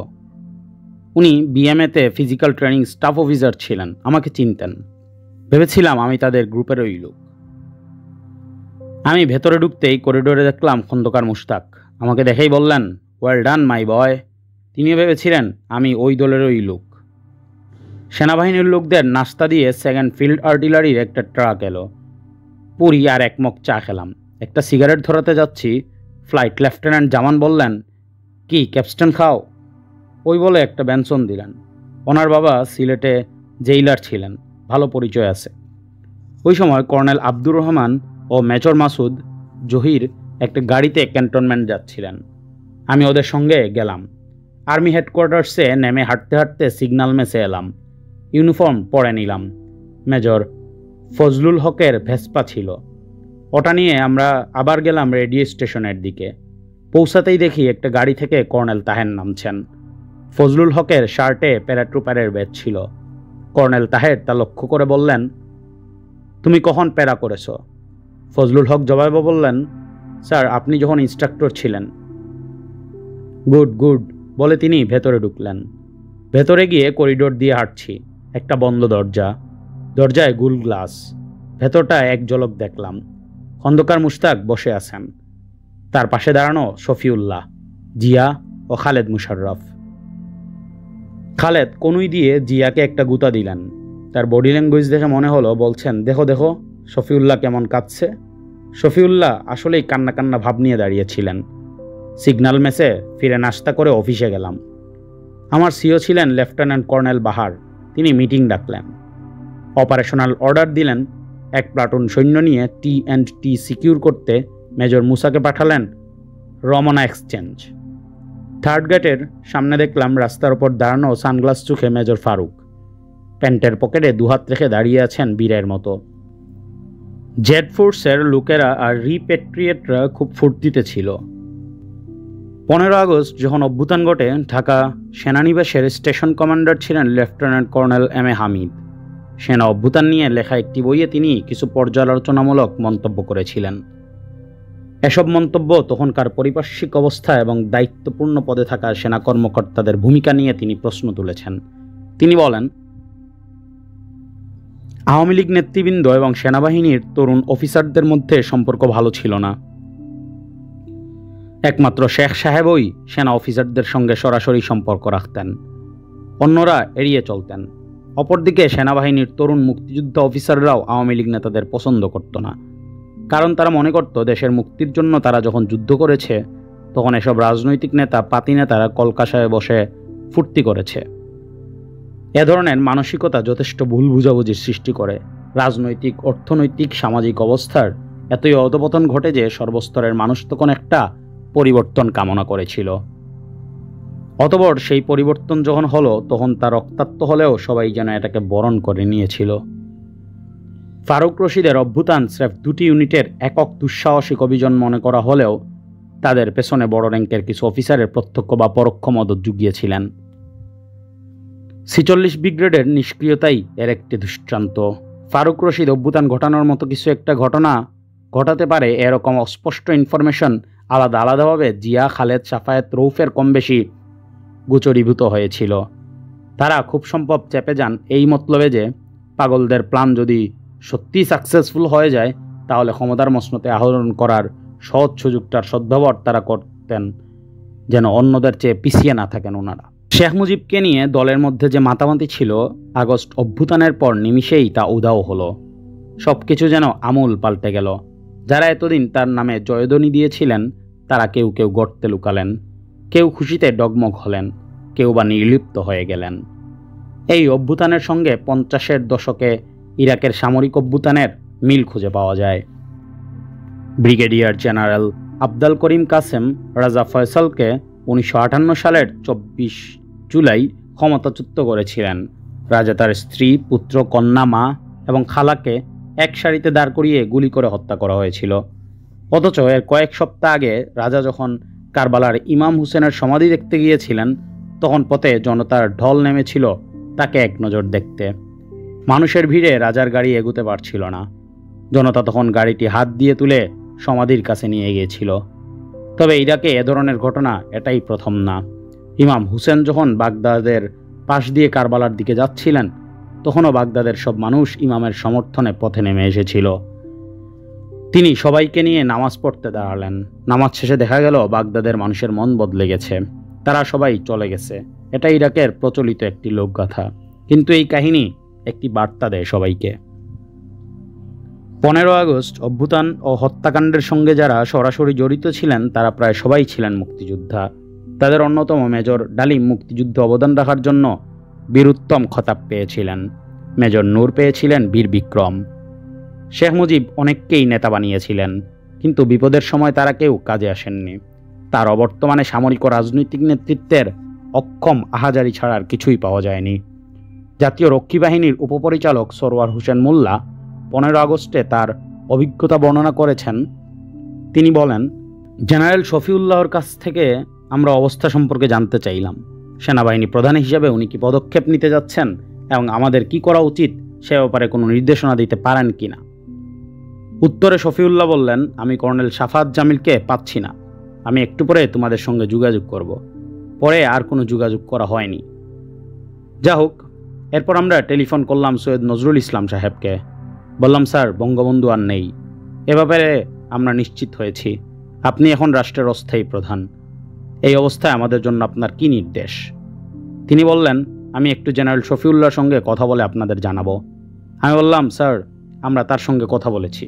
উনি বিএমএতে ফিজিক্যাল ট্রেনিং স্টাফ অফিসার ছিলেন, আমাকে চিনতেন। ভেবেছিলাম আমি তাদের গ্রুপেরই লোক। আমি ভেতরে ঢুকতেই করিডোরে দেখলাম খন্দকার মুশতাক। আমাকে দেখেই বললেন, ওয়েল ডান মাই বয়। তিনিও ভেবেছিলেন আমি ওই দলেরই লোক। সেনাবাহিনীর লোকদের নাস্তা দিয়ে সেকেন্ড ফিল্ড আর্টিলারির একটা ট্রাক এলো। পুরি আর এক মগ চা খেলাম। একটা সিগারেট ধরাতে যাচ্ছি, ফ্লাইট লেফটেন্যান্ট জামান বললেন, কি ক্যাপস্টেন খাও? ওই বলে একটা বেনসন দিলেন। ওনার বাবা সিলেটে জেইলার ছিলেন, ভালো পরিচয় আছে। ওই সময় কর্নেল আব্দুর রহমান ও মেজর মাসুদ জহির একটা গাড়িতে ক্যান্টনমেন্ট যাচ্ছিলেন। আমি ওদের সঙ্গে গেলাম। আর্মি হেডকোয়ার্টার্সে নেমে হাঁটতে হাঁটতে সিগন্যাল মেসে এলাম। ইউনিফর্ম পরে নিলাম। মেজর ফজলুল হকের ভেসপা ছিল, ওটা নিয়ে আমরা আবার গেলাম রেডিও স্টেশনের দিকে। পৌঁছাতেই দেখি একটা গাড়ি থেকে কর্নেল তাহের নামছেন। ফজলুল হকের শার্টে প্যারাট্রুপারের ব্যাজ ছিল। কর্নেল তাহের তা লক্ষ্য করে বললেন, তুমি কখন প্যারা করেছ? ফজলুল হক জবাবে বললেন, স্যার আপনি যখন ইনস্ট্রাক্টর ছিলেন। গুড গুড বলে তিনি ভেতরে ঢুকলেন। ভেতরে গিয়ে করিডোর দিয়ে হাঁটছি। একটা বন্ধ দরজা, দরজায় গুল গ্লাস। ভেতরটা এক ঝলক দেখলাম। খন্দকার মুশতাক বসে আছেন। তার পাশে দাঁড়ানো শফিউল্লাহ, জিয়া ও খালেদ মুশাররফ। খালেদ কনুই দিয়ে জিয়াকে একটা গুতা দিলেন। তার বডি ল্যাঙ্গুয়েজ দেখে মনে হলো বলছেন, দেখো দেখো শফিউল্লাহ কেমন কাঁদছে। শফিউল্লাহ আসলেই কান্না কান্না ভাব নিয়ে দাঁড়িয়েছিলেন। সিগন্যাল মেসে ফিরে নাস্তা করে অফিসে গেলাম। আমার সিও ছিলেন লেফটেন্যান্ট কর্নেল বাহার। তিনি মিটিং ডাকলেন, অপারেশনাল অর্ডার দিলেন। এক প্লাটুন সৈন্য নিয়ে টি সিকিউর করতে মেজর মুসাকে পাঠালেন রমনা এক্সচেঞ্জ। থার্ড গেটের সামনে দেখলাম রাস্তার ওপর দাঁড়ানো সানগ্লাস চোখে মেজর ফারুক। প্যান্টের পকেটে দুহাত রেখে দাঁড়িয়ে আছেন বীরের মতো। জেড ফোর্সের লোকেরা আর রিপেট্রিয়েটরা খুব ফুর্তিতে ছিল। 15 আগস্ট যখন অভ্যুত্থান ঘটে, ঢাকা সেনানিবাসের স্টেশন কমান্ডার ছিলেন lieutenant colonel M A Hamid. সেনা অভ্যুত্থান নিয়ে লেখা একটি বইয়ে তিনি কিছু পর্যালোচনামূলক মন্তব্য করেছিলেন। এসব মন্তব্য তখনকার পারিপার্শ্বিক অবস্থা এবং দায়িত্বপূর্ণ পদে থাকা সেনা কর্মকর্তাদের ভূমিকা নিয়ে তিনি প্রশ্ন তুলেছেন। তিনি বলেন, আওয়ামী লীগ নেতৃবৃন্দ এবং সেনাবাহিনীর তরুণ অফিসারদের মধ্যে সম্পর্ক ভালো ছিল না। একমাত্র শেখ সাহেবই সেনা অফিসারদের সঙ্গে সরাসরি সম্পর্ক রাখতেন, অন্যরা এড়িয়ে চলতেন। অপরদিকে সেনাবাহিনীর তরুণ মুক্তিযোদ্ধা অফিসাররাও আওয়ামী লীগ নেতাদের পছন্দ করত না, কারণ তারা মনে করত দেশের মুক্তির জন্য তারা যখন যুদ্ধ করেছে তখন এসব রাজনৈতিক নেতা পাতি নেতারা কলকাতায় বসে ফুর্তি করেছে। এ ধরনের মানসিকতা যথেষ্ট ভুল বুঝাবুঝির সৃষ্টি করে। রাজনৈতিক, অর্থনৈতিক, সামাজিক অবস্থার এতই অধপতন ঘটে যে সর্বস্তরের মানুষ তখন একটা পরিবর্তন কামনা করেছিল। অতঃপর সেই পরিবর্তন যখন হলো তখন তা রক্তাক্ত হলেও সবাই যেন এটাকে বরণ করে নিয়েছিল। ফারুক রশিদের অভ্যুত্থান স্রেফ 2টি ইউনিটের একক দুঃসাহসিক অভিযান মনে করা হলেও তাদের পেছনে বড় র্যাঙ্কের কিছু অফিসারের প্রত্যক্ষ বা পরোক্ষ মদত জুগিয়েছিলেন। 46 ব্রিগেডের নিষ্ক্রিয়তাই এর একটি দৃষ্টান্ত। ফারুক রশিদ অভ্যুত্থান ঘটানোর মতো কিছু একটা ঘটনা ঘটাতে পারে এরকম অস্পষ্ট ইনফরমেশন আলাদা আলাদাভাবে জিয়া, খালেদ, সাফায়েত, রৌফের কম বেশি গোচরীভূত হয়েছিল। তারা খুব সম্ভব চেপে যান এই মতলবে যে পাগলদের প্ল্যান যদি সত্যি সাকসেসফুল হয়ে যায় তাহলে ক্ষমতার মসনতে আহরণ করার সহজ সুযোগটার সদ্ব্যবহার তারা করতেন, যেন অন্যদের চেয়ে পিছিয়ে না থাকেন ওনারা। শেখ মুজিবকে নিয়ে দলের মধ্যে যে মাতামাতি ছিল, আগস্ট অভ্যুত্থানের পর নিমিষেই তা উধাও হলো। সব কিছু যেন আমূল পাল্টে গেল। যারা এতদিন তার নামে জয়ধ্বনি দিয়েছিলেন তারা কেউ কেউ গর্তে লুকালেন, কেউ খুশিতে ডগমগ হলেন, কেউ বা নির্লিপ্ত হয়ে গেলেন। এই অভ্যুত্থানের সঙ্গে 50-এর দশকে ইরাকের সামরিক অভ্যুত্থানের মিল খুঁজে পাওয়া যায়। ব্রিগেডিয়ার জেনারেল আবদাল করিম কাসেম রাজা ফয়সালকে 1958 সালের 24 জুলাই ক্ষমতাচ্যুত করেছিলেন। রাজা তার স্ত্রী, পুত্র, কন্যা, মা এবং খালাকে এক সারিতে দাঁড় করিয়ে গুলি করে হত্যা করা হয়েছিল। অথচ এর কয়েক সপ্তাহ আগে রাজা যখন কারবালার ইমাম হুসেনের সমাধি দেখতে গিয়েছিলেন, তখন পথে জনতার ঢল নেমেছিল তাকে এক নজর দেখতে। মানুষের ভিড়ে রাজার গাড়ি এগুতে পারছিল না। জনতা তখন গাড়িটি হাত দিয়ে তুলে সমাধির কাছে নিয়ে গিয়েছিল। তবে ইরাকে এ ধরনের ঘটনা এটাই প্রথম না। ইমাম হুসেন যখন বাগদাদের পাশ দিয়ে কারবালার দিকে যাচ্ছিলেন, তখনও বাগদাদের সব মানুষ ইমামের সমর্থনে পথে নেমে এসেছিল। তিনি সবাইকে নিয়ে নামাজ পড়তে দাঁড়ালেন। নামাজ শেষে দেখা গেল বাগদাদের মানুষের মন বদলে গেছে, তারা সবাই চলে গেছে। এটা ইরাকের প্রচলিত একটি লোকগাথা, কিন্তু এই কাহিনী একটি বার্তা দেয় সবাইকে। 15 আগস্ট অভ্যুত্থান ও হত্যাকাণ্ডের সঙ্গে যারা সরাসরি জড়িত ছিলেন তারা প্রায় সবাই ছিলেন মুক্তিযোদ্ধা। তাদের অন্যতম মেজর ডালিম মুক্তিযুদ্ধে অবদান রাখার জন্য বীরোত্তম খতাব পেয়েছিলেন। মেজর নূর পেয়েছিলেন বীর বিক্রম। শেখ মুজিব অনেককেই নেতা বানিয়েছিলেন, কিন্তু বিপদের সময় তারা কেউ কাজে আসেননি। তার অবর্তমানে সামরিক ও রাজনৈতিক নেতৃত্বের অক্ষম আহাজারি ছাড়ার কিছুই পাওয়া যায়নি। জাতীয় রক্ষী বাহিনীর উপপরিচালক সরওয়ার হোসেন মোল্লা 15 আগস্টে তার অভিজ্ঞতা বর্ণনা করেছেন। তিনি বলেন, জেনারেল শফিউল্লাহর কাছ থেকে আমরা অবস্থা সম্পর্কে জানতে চাইলাম। সেনাবাহিনী প্রধান হিসেবে উনি কি পদক্ষেপ নিতে যাচ্ছেন এবং আমাদের কি করা উচিত সে ব্যাপারে কোনো নির্দেশনা দিতে পারেন কিনা। উত্তরে শফিউল্লাহ বললেন, আমি কর্নেল সাফাত জামিলকে পাচ্ছি না, আমি একটু পরে তোমাদের সঙ্গে যোগাযোগ করব। পরে আর কোনো যোগাযোগ করা হয়নি। যা হোক, এরপর আমরা টেলিফোন করলাম সৈয়দ নজরুল ইসলাম সাহেবকে। বললাম, স্যার, বঙ্গবন্ধু আর নেই, এ ব্যাপারে আমরা নিশ্চিত হয়েছি। আপনি এখন রাষ্ট্রের অস্থায়ী প্রধান। এই অবস্থায় আমাদের জন্য আপনার কি নির্দেশ? তিনি বললেন, আমি একটু জেনারেল শফিউল্লাহর সঙ্গে কথা বলে আপনাদের জানাবো। আমি বললাম, স্যার, আমরা তার সঙ্গে কথা বলেছি।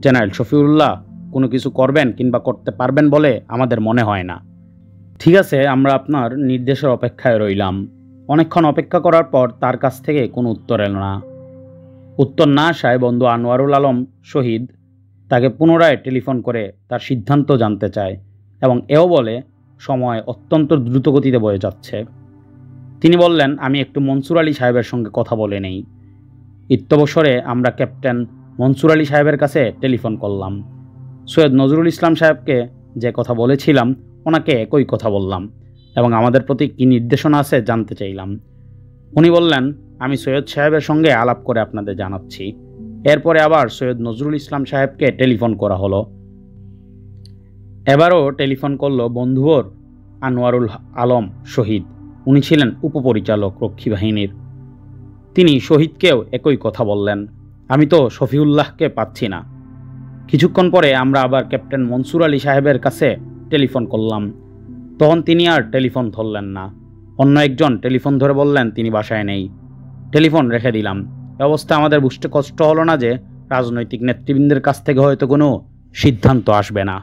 জেনারেল শফিউল্লাহ কোনো কিছু করবেন কিংবা করতে পারবেন বলে আমাদের মনে হয় না। ঠিক আছে, আমরা আপনার নির্দেশের অপেক্ষায় রইলাম। অনেকক্ষণ অপেক্ষা করার পর তার কাছ থেকে কোনো উত্তর এলো না। উত্তর না আসায় বন্ধু আনোয়ারুল আলম শহীদ তাকে পুনরায় টেলিফোন করে তার সিদ্ধান্ত জানতে চায় এবং এও বলে সময় অত্যন্ত দ্রুতগতিতে বয়ে যাচ্ছে। তিনি বললেন, আমি একটু মনসুর আলী সাহেবের সঙ্গে কথা বলে নেই। ইত্যবসরে আমরা ক্যাপ্টেন মনসুর আলী সাহেবের কাছে টেলিফোন করলাম। সৈয়দ নজরুল ইসলাম সাহেবকে যে কথা বলেছিলাম ওনাকে একই কথা বললাম এবং আমাদের প্রতি কী নির্দেশনা আছে জানতে চাইলাম। উনি বললেন, আমি সৈয়দ সাহেবের সঙ্গে আলাপ করে আপনাদের জানাচ্ছি। এরপরে আবার সৈয়দ নজরুল ইসলাম সাহেবকে টেলিফোন করা হলো। এবারও টেলিফোন করল বন্ধুবর আনোয়ারুল আলম শহীদ। উনি ছিলেন উপপরিচালক রক্ষী বাহিনীর। তিনি শহীদকেও একই কথা বললেন, আমি তো শফিউল্লাহকে পাচ্ছি না। কিছুক্ষণ পরে আমরা আবার ক্যাপ্টেন মনসুর আলী সাহেবের কাছে টেলিফোন করলাম। তখন তিনি আর টেলিফোন ধরলেন না। অন্য একজন টেলিফোন ধরে বললেন তিনি বাসায় নেই। টেলিফোন রেখে দিলাম। এ অবস্থা আমাদের বুঝতে কষ্ট হলো না যে রাজনৈতিক নেতৃবৃন্দের কাছ থেকে হয়তো কোনো সিদ্ধান্ত আসবে না।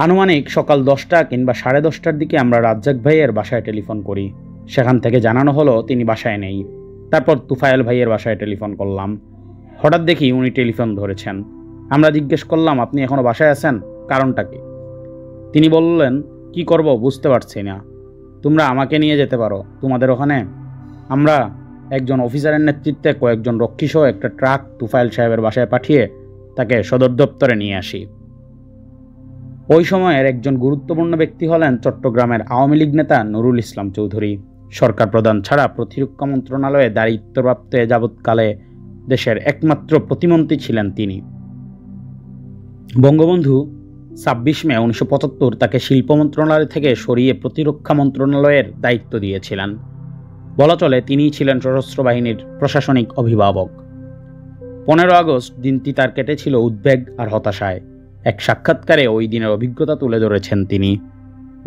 আনুমানিক সকাল 10টা কিংবা 10:30টার দিকে আমরা রাজ্জাক ভাইয়ের বাসায় টেলিফোন করি। সেখান থেকে জানানো হলো তিনি বাসায় নেই। তারপর তুফায়েল ভাইয়ের বাসায় টেলিফোন করলাম। হঠাৎ দেখি উনি টেলিফোন ধরেছেন। আমরা জিজ্ঞেস করলাম, আপনি এখনও বাসায় আছেন, কারণটা কি? তিনি বললেন, কি করব বুঝতে পারছি না, তোমরা আমাকে নিয়ে যেতে পারো তোমাদের ওখানে। আমরা একজন অফিসারের নেতৃত্বে কয়েকজন রক্ষীসহ একটা ট্রাক তুফায়েল সাহেবের বাসায় পাঠিয়ে তাকে সদর দপ্তরে নিয়ে আসি। ওই সময়ের একজন গুরুত্বপূর্ণ ব্যক্তি হলেন চট্টগ্রামের আওয়ামী লীগ নেতা নুরুল ইসলাম চৌধুরী। সরকার প্রধান ছাড়া প্রতিরক্ষা মন্ত্রণালয়ে দায়িত্বপ্রাপ্ত যাবৎকালে দেশের একমাত্র প্রতিমন্ত্রী ছিলেন তিনি। বঙ্গবন্ধু 26 মে 1975 তাকে শিল্প মন্ত্রণালয় থেকে সরিয়ে প্রতিরক্ষা মন্ত্রণালয়ের দায়িত্ব দিয়েছিলেন। বলা চলে তিনিই ছিলেন সশস্ত্র বাহিনীর প্রশাসনিক অভিভাবক। 15 আগস্ট দিনটি তার কেটেছিল উদ্বেগ আর হতাশায়। এক সাক্ষাৎকারে ওই দিনের অভিজ্ঞতা তুলে ধরেছেন তিনি।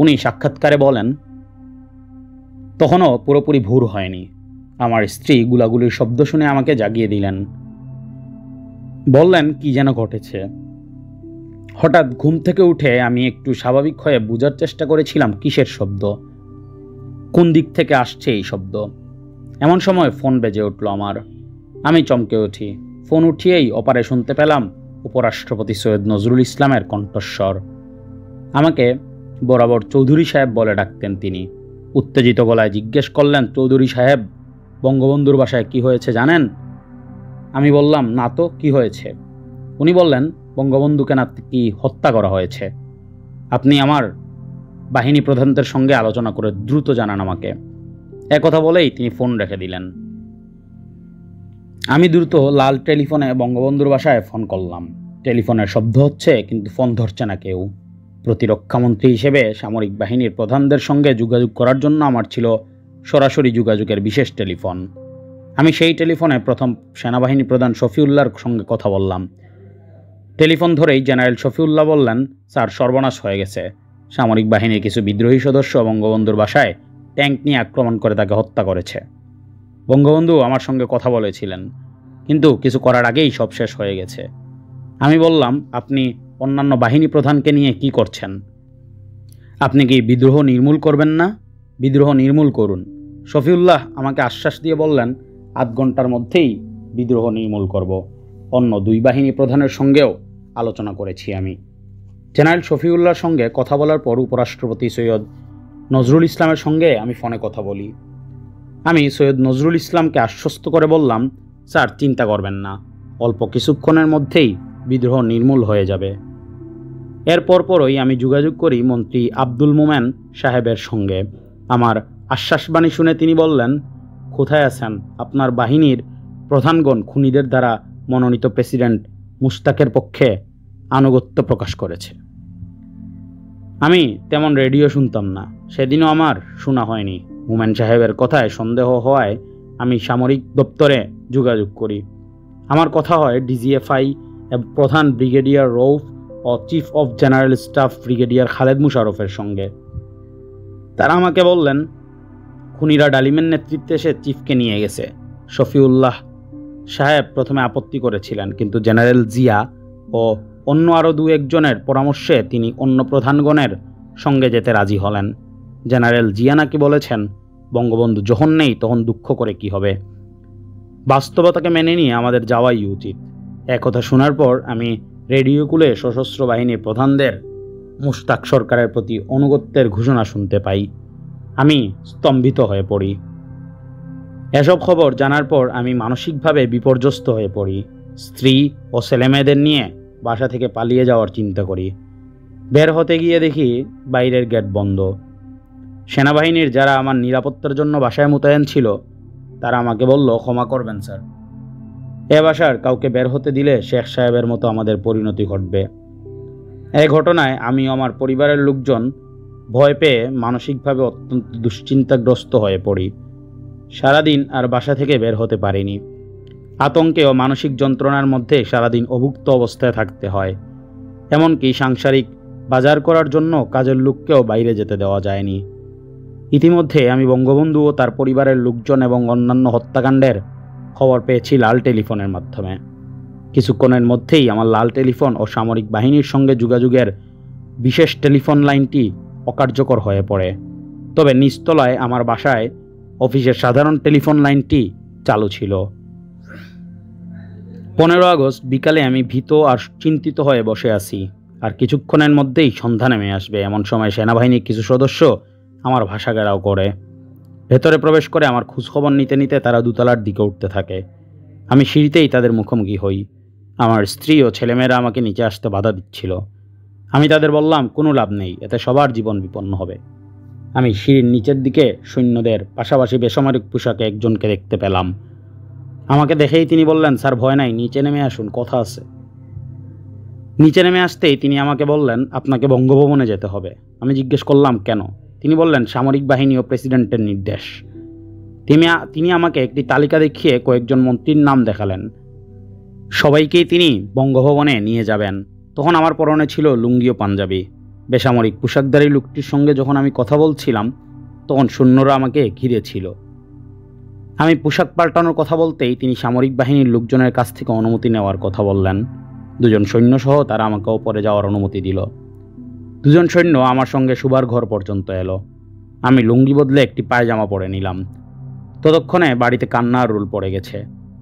উনি সাক্ষাৎকারে বলেন, তখনও পুরোপুরি ভোর হয়নি। আমার স্ত্রী গুলাগুলির শব্দ শুনে আমাকে জাগিয়ে দিলেন। বললেন, কি যেন ঘটেছে। হঠাৎ ঘুম থেকে উঠে আমি একটু স্বাভাবিক হয়ে বোঝার চেষ্টা করেছিলাম কিসের শব্দ, কোন দিক থেকে আসছে এই শব্দ। এমন সময় ফোন বেজে উঠল আমার। আমি চমকে উঠি। ফোন উঠিয়েই অপারে শুনতে পেলাম উপরাষ্ট্রপতি সৈয়দ নজরুল ইসলামের কণ্ঠস্বর। আমাকে বরাবর চৌধুরী সাহেব বলে ডাকতেন তিনি। উত্তেজিত গলায় জিজ্ঞেস করলেন, চৌধুরী সাহেব, বঙ্গবন্ধুর বাসায় কি হয়েছে জানেন? আমি বললাম, না তো, কি হয়েছে? উনি বললেন, বঙ্গবন্ধুকে নাকি হত্যা করা হয়েছে। আপনি আমার বাহিনী প্রধানদের সঙ্গে আলোচনা করে দ্রুত জানান আমাকে। একথা বলেই তিনি ফোন রেখে দিলেন। আমি দ্রুত লাল টেলিফোনে বঙ্গবন্ধুর বাসায় ফোন করলাম। টেলিফোনের শব্দ হচ্ছে, কিন্তু ফোন ধরছে না কেউ। প্রতিরক্ষামন্ত্রী হিসেবে সামরিক বাহিনীর প্রধানদের সঙ্গে যোগাযোগ করার জন্য আমার ছিল সরাসরি যোগাযোগের বিশেষ টেলিফোন। আমি সেই টেলিফোনে প্রথম সেনাবাহিনী প্রধান শফিউল্লাহর সঙ্গে কথা বললাম। টেলিফোন ধরেই জেনারেল শফিউল্লাহ বললেন, স্যার, সর্বনাশ হয়ে গেছে। সামরিক বাহিনীর কিছু বিদ্রোহী সদস্য বঙ্গবন্ধুর বাসায় ট্যাঙ্ক নিয়ে আক্রমণ করে তাকে হত্যা করেছে। বঙ্গবন্ধু আমার সঙ্গে কথা বলেছিলেন, কিন্তু কিছু করার আগেই সব শেষ হয়ে গেছে। আমি বললাম, আপনি অন্যান্য বাহিনী প্রধানকে নিয়ে কি করছেন? আপনি কি বিদ্রোহ নির্মূল করবেন না? বিদ্রোহ নির্মূল করুন। শফিউল্লাহ আমাকে আশ্বাস দিয়ে বললেন, আধ ঘন্টার মধ্যেই বিদ্রোহ নির্মূল করব। অন্য দুই বাহিনী প্রধানের সঙ্গেও আলোচনা করেছি আমি। জেনারেল শফিউল্লাহর সঙ্গে কথা বলার পর উপরাষ্ট্রপতি সৈয়দ নজরুল ইসলামের সঙ্গে আমি ফোনে কথা বলি। আমি সৈয়দ নজরুল ইসলামকে আশ্বস্ত করে বললাম, স্যার, চিন্তা করবেন না, অল্প কিছুক্ষণের মধ্যেই বিদ্রোহ নির্মূল হয়ে যাবে। এর পরপরই আমি যোগাযোগ করি মন্ত্রী আব্দুল মোমেন সাহেবের সঙ্গে। আমার আশ্বাসবাণী শুনে তিনি বললেন, কোথায় আছেন? আপনার বাহিনীর প্রধানগণ খুনিদের দ্বারা মনোনীত প্রেসিডেন্ট মুশতাকের পক্ষে আনুগত্য প্রকাশ করেছে। আমি তেমন রেডিও শুনতাম না, সেদিনও আমার শোনা হয়নি। মোমেন সাহেবের কথায় সন্দেহ হওয়ায় আমি সামরিক দপ্তরে যোগাযোগ করি। আমার কথা হয় ডিজিএফআই প্রধান ব্রিগেডিয়ার রৌফ ও chief of general staff brigadier Khaled মুশারফের সঙ্গে। তারা আমাকে বললেন, খুনিরা ডালিমের নেতৃত্বে এসে চিফকে নিয়ে গেছে। শফিউল্লাহ সাহেব প্রথমে আপত্তি করেছিলেন, কিন্তু জেনারেল জিয়া ও অন্য আরও দু একজনের পরামর্শে তিনি অন্য প্রধানগণের সঙ্গে যেতে রাজি হলেন। জেনারেল জিয়া নাকি বলেছেন, বঙ্গবন্ধু যখন নেই তখন দুঃখ করে কি হবে, বাস্তবতাকে মেনে নিয়ে আমাদের যাওয়াই উচিত। একথা শোনার পর আমি রেডিও খুলে সশস্ত্র বাহিনীর প্রধানদের মুশতাক সরকারের প্রতি আনুগত্যের ঘোষণা শুনতে পাই। আমি স্তম্ভিত হয়ে পড়ি। এসব খবর জানার পর আমি মানসিকভাবে বিপর্যস্ত হয়ে পড়ি। স্ত্রী ও ছেলেমেয়েদের নিয়ে বাসা থেকে পালিয়ে যাওয়ার চিন্তা করি। বের হতে গিয়ে দেখি বাইরের গেট বন্ধ। সেনাবাহিনীর যারা আমার নিরাপত্তার জন্য বাসায় মোতায়েন ছিল তারা আমাকে বলল, ক্ষমা করবেন স্যার, এ বাসার কাউকে বের হতে দিলে শেখ সাহেবের মতো আমাদের পরিণতি ঘটবে। এই ঘটনায় আমি আমার পরিবারের লোকজন ভয় পেয়ে মানসিকভাবে অত্যন্ত দুশ্চিন্তাগ্রস্ত হয়ে পড়ি। সারাদিন আর বাসা থেকে বের হতে পারিনি। আতঙ্কে ও মানসিক যন্ত্রণার মধ্যে সারাদিন অভুক্ত অবস্থায় থাকতে হয়। এমনকি সাংসারিক বাজার করার জন্য কাজের লোককেও বাইরে যেতে দেওয়া যায়নি। ইতিমধ্যে আমি বঙ্গবন্ধু ও তার পরিবারের লোকজন এবং অন্যান্য হত্যাকাণ্ডের খবর পেয়েছি লাল টেলিফোনের মাধ্যমে। কিছুক্ষণের মধ্যেই আমার লাল টেলিফোন ও সামরিক বাহিনীর সঙ্গে যোগাযোগের বিশেষ টেলিফোন লাইনটি অকার্যকর হয়ে পড়ে। তবে নিচতলায় আমার বাসায় অফিসের সাধারণ টেলিফোন লাইনটি চালু ছিল। 15 আগস্ট বিকালে আমি ভীত আর চিন্তিত হয়ে বসে আছি। আর কিছুক্ষণের মধ্যেই সন্ধ্যা নেমে আসবে, এমন সময় সেনাবাহিনীর কিছু সদস্য আমার ভাষা ঘেরাও করে। ভেতরে প্রবেশ করে আমার খোঁজখবর নিতে নিতে তারা দোতলার দিকে উঠতে থাকে। আমি সিঁড়িতেই তাদের মুখোমুখি হই। আমার স্ত্রী ও ছেলেমেয়েরা আমাকে নিচে আসতে বাধা দিচ্ছিল। আমি তাদের বললাম, কোনো লাভ নেই, এতে সবার জীবন বিপন্ন হবে। আমি সিঁড়ির নিচের দিকে সৈন্যদের পাশাপাশি বেসামরিক পোশাকে একজনকে দেখতে পেলাম। আমাকে দেখেই তিনি বললেন, স্যার, ভয় নাই, নিচে নেমে আসুন, কথা আছে। নিচে নেমে আসতেই তিনি আমাকে বললেন, আপনাকে বঙ্গভবনে যেতে হবে। আমি জিজ্ঞেস করলাম, কেন? তিনি বললেন, সামরিক বাহিনী ও প্রেসিডেন্টের নির্দেশ। তিনি আমাকে একটি তালিকা দেখিয়ে কয়েকজন মন্ত্রীর নাম দেখালেন। সবাইকেই তিনি বঙ্গভবনে নিয়ে যাবেন। তখন আমার পরনে ছিল লুঙ্গি ও পাঞ্জাবি। বেসামরিক পোশাকধারী লোকটির সঙ্গে যখন আমি কথা বলছিলাম তখন সৈন্যরা আমাকে ঘিরে ছিল। আমি পোশাক পাল্টানোর কথা বলতেই তিনি সামরিক বাহিনীর লোকজনের কাছ থেকে অনুমতি নেওয়ার কথা বললেন। দুজন সৈন্যসহ তারা আমাকে ওপরে যাওয়ার অনুমতি দিল। দুজন সৈন্য আমার সঙ্গে শোবার ঘর পর্যন্ত এলো। আমি লুঙ্গি বদলে একটি পায়জামা পরে নিলাম। ততক্ষণে বাড়িতে কান্নার রোল পড়ে গেছে।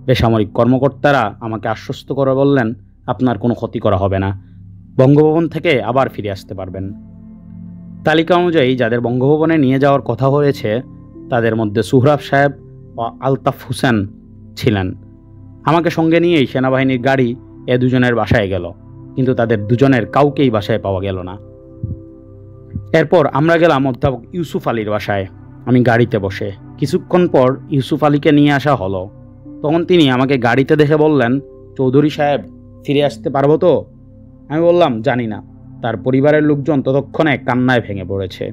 বেসামরিক কর্মকর্তারা আমাকে আশ্বস্ত করে বললেন, আপনার কোনো ক্ষতি করা হবে না, বঙ্গভবন থেকে আবার ফিরে আসতে পারবেন। তালিকা অনুযায়ী যাদের বঙ্গভবনে নিয়ে যাওয়ার কথা হয়েছে তাদের মধ্যে সোহরাব সাহেব ও আলতাফ হোসেন ছিলেন। আমাকে সঙ্গে নিয়েই সেনাবাহিনীর গাড়ি এ দুজনের বাসায় গেল, কিন্তু তাদের দুজনের কাউকেই বাসায় পাওয়া গেল না। এরপর আমরা গেলাম অধ্যাপক ইউসুফ আলীর বাসায়। আমি গাড়িতে বসে, কিছুক্ষণ পর ইউসুফ আলীকে নিয়ে আসা হলো। তখন তিনি আমাকে গাড়িতে দেখে বললেন, চৌধুরী সাহেব, ফিরে আসতে পারবো তো? আমি বললাম, জানি না। তার পরিবারের লোকজন ততক্ষণে কান্নায় ভেঙে পড়েছে।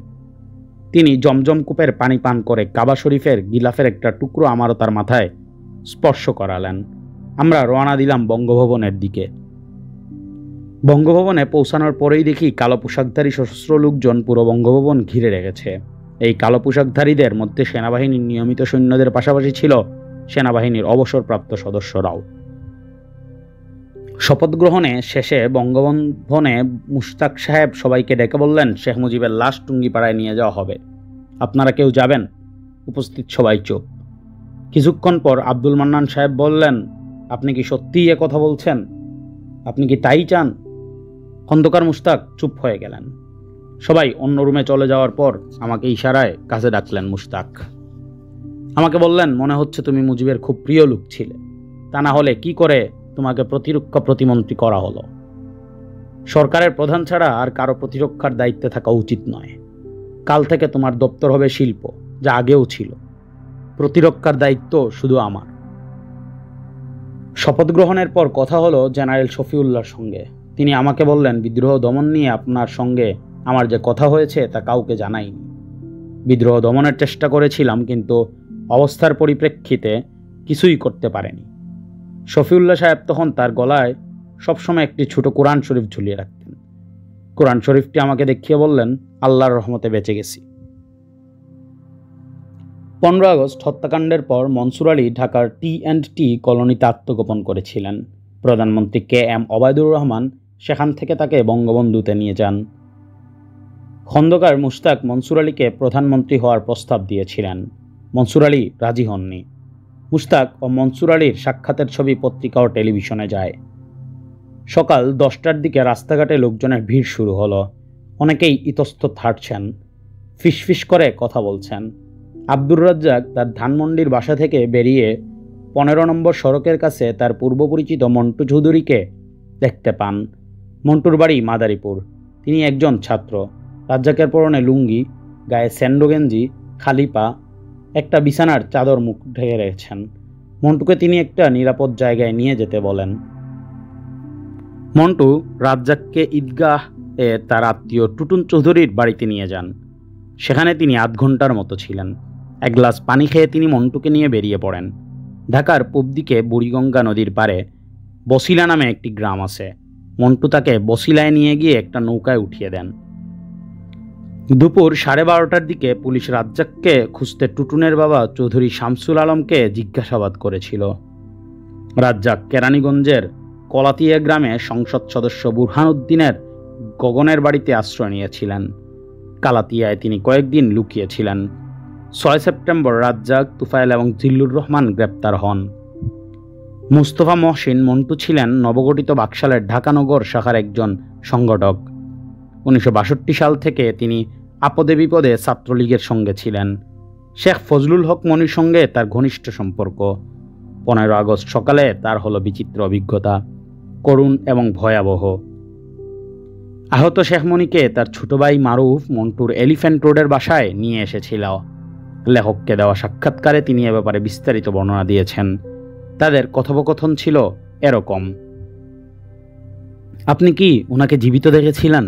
তিনি জমজম কূপের পানি পান করে কাবা শরীফের গিলাফের একটা টুকরো আমারও তার মাথায় স্পর্শ করালেন। আমরা রওনা দিলাম বঙ্গভবনের দিকে। বঙ্গভবনে পৌঁছানোর পরেই দেখি কালো পোশাকধারী সশস্ত্র লোকজন পুরো বঙ্গভবন ঘিরে রেখেছে। এই কালো পোশাকধারীদের মধ্যে সেনাবাহিনীর নিয়মিত সৈন্যদের পাশাপাশি ছিল সেনাবাহিনীর অবসরপ্রাপ্ত সদস্যরাও। শপথ গ্রহণে শেষে বঙ্গভবনে মুশতাক সাহেব সবাইকে ডেকে বললেন, শেখ মুজিবের লাশ টুঙ্গিপাড়ায় নিয়ে যাওয়া হবে, আপনারা কেউ যাবেন? উপস্থিত সবাই চুপ। কিছুক্ষণ পর আব্দুল মান্নান সাহেব বললেন, আপনি কি সত্যিই এ কথা বলছেন? আপনি কি তাই চান? খন্দকার মুশতাক চুপ হয়ে গেলেন। সবাই অন্য রুমে চলে যাওয়ার পর আমাকে ইশারায় কাছে ডাকলেন মুশতাক। আমাকে বললেন, মনে হচ্ছে তুমি মুজিবের খুব প্রিয় লোক ছিলে, তা না হলে কি করে তোমাকে প্রতিরক্ষা প্রতিমন্ত্রী করা হলো? সরকারের প্রধান ছাড়া আর কারো প্রতিরক্ষার দায়িত্বে থাকা উচিত নয়। কাল থেকে তোমার দপ্তর হবে শিল্প, যা আগেও ছিল। প্রতিরক্ষার দায়িত্ব শুধু আমার। শপথ গ্রহণের পর কথা হলো জেনারেল শফিউল্লাহর সঙ্গে। তিনি আমাকে বললেন, বিদ্রোহ দমন নিয়ে আপনার সঙ্গে আমার যে কথা হয়েছে তা কাউকে জানাইনি। বিদ্রোহ দমনের চেষ্টা করেছিলাম, কিন্তু অবস্থার পরিপ্রেক্ষিতে কিছুই করতে পারেনি। শফিউল্লাহ সাহেব তখন তার গলায় সবসময় একটি ছোট কোরআন শরীফ ঝুলিয়ে রাখতেন। কোরআন শরীফটি আমাকে দেখিয়ে বললেন, আল্লাহর রহমতে বেঁচে গেছি। 15 আগস্ট হত্যাকাণ্ডের পর মনসুর আলী ঢাকার টি&টি কলোনিতে আত্মগোপন করেছিলেন। প্রধানমন্ত্রী KM ওবায়দুর রহমান সেখান থেকে তাকে বঙ্গবন্ধুতে নিয়ে যান। খন্দকার মুশতাক মনসুর আলীকে প্রধানমন্ত্রী হওয়ার প্রস্তাব দিয়েছিলেন। মনসুর আলী রাজি হননি। মুশতাক ও মনসুর আলীর সাক্ষাতের ছবি পত্রিকা ও টেলিভিশনে যায়। সকাল 10টার দিকে রাস্তাঘাটে লোকজনের ভিড় শুরু হলো। অনেকেই ইতস্তত হাঁটছেন, ফিসফিস করে কথা বলছেন। আব্দুর রাজ্জাক তার ধানমন্ডির বাসা থেকে বেরিয়ে 15 নম্বর সড়কের কাছে তার পূর্বপরিচিত মন্টু চৌধুরীকে দেখতে পান। মন্টুর বাড়ি মাদারীপুর। তিনি একজন ছাত্র। রাজ্জাকের পরনে লুঙ্গি, গায়ে স্যান্ডো গেঞ্জি, খালি পা, একটা বিছানার চাদর মুখ ঢেকে রেখেছেন। মন্টুকে তিনি একটা নিরাপদ জায়গায় নিয়ে যেতে বলেন। মন্টু রাজ্জাককে ঈদগাহে তার আত্মীয় টুটুন চৌধুরীর বাড়িতে নিয়ে যান। সেখানে তিনি আধ ঘন্টার মতো ছিলেন। এক গ্লাস পানি খেয়ে তিনি মন্টুকে নিয়ে বেরিয়ে পড়েন। ঢাকার পূব দিকে বুড়িগঙ্গা নদীর পাড়ে বসিলা নামে একটি গ্রাম আছে। মন্টু তাকে বসিলায় নিয়ে গিয়ে একটা নৌকায় উঠিয়ে দেন। দুপুর 12:30টার দিকে পুলিশ রাজ্জাককে খুঁজতে টুটুনের বাবা চৌধুরী শামসুল আলমকে জিজ্ঞাসাবাদ করেছিল। রাজ্জাক কেরানীগঞ্জের কলাতিয়া গ্রামে সংসদ সদস্য বুরহানুদ্দিনের গগনের বাড়িতে আশ্রয় নিয়েছিলেন। কালাতিয়ায় তিনি কয়েকদিন লুকিয়েছিলেন। 6 সেপ্টেম্বর রাজ্জাক, তুফাইল এবং জিল্লুর রহমান গ্রেপ্তার হন। মুস্তফা মহসিন মন্টু ছিলেন নবগঠিত বাকশালের ঢাকানগর শাখার একজন সংগঠক। 1962 সাল থেকে তিনি আপদে বিপদে ছাত্রলীগের সঙ্গে ছিলেন। শেখ ফজলুল হক মনির সঙ্গে তার ঘনিষ্ঠ সম্পর্ক। 15 আগস্ট সকালে তার হলো বিচিত্র অভিজ্ঞতা, করুণ এবং ভয়াবহ। আহত শেখ মনিকে তার ছোট ভাই মারুফ মন্টুর এলিফ্যান্ট রোডের বাসায় নিয়ে এসেছিল। লেখককে দেওয়া সাক্ষাৎকারে তিনি এ ব্যাপারে বিস্তারিত বর্ণনা দিয়েছেন। তাদের কথোপকথন ছিল এরকম: আপনি কি ওনাকে জীবিত দেখেছিলেন?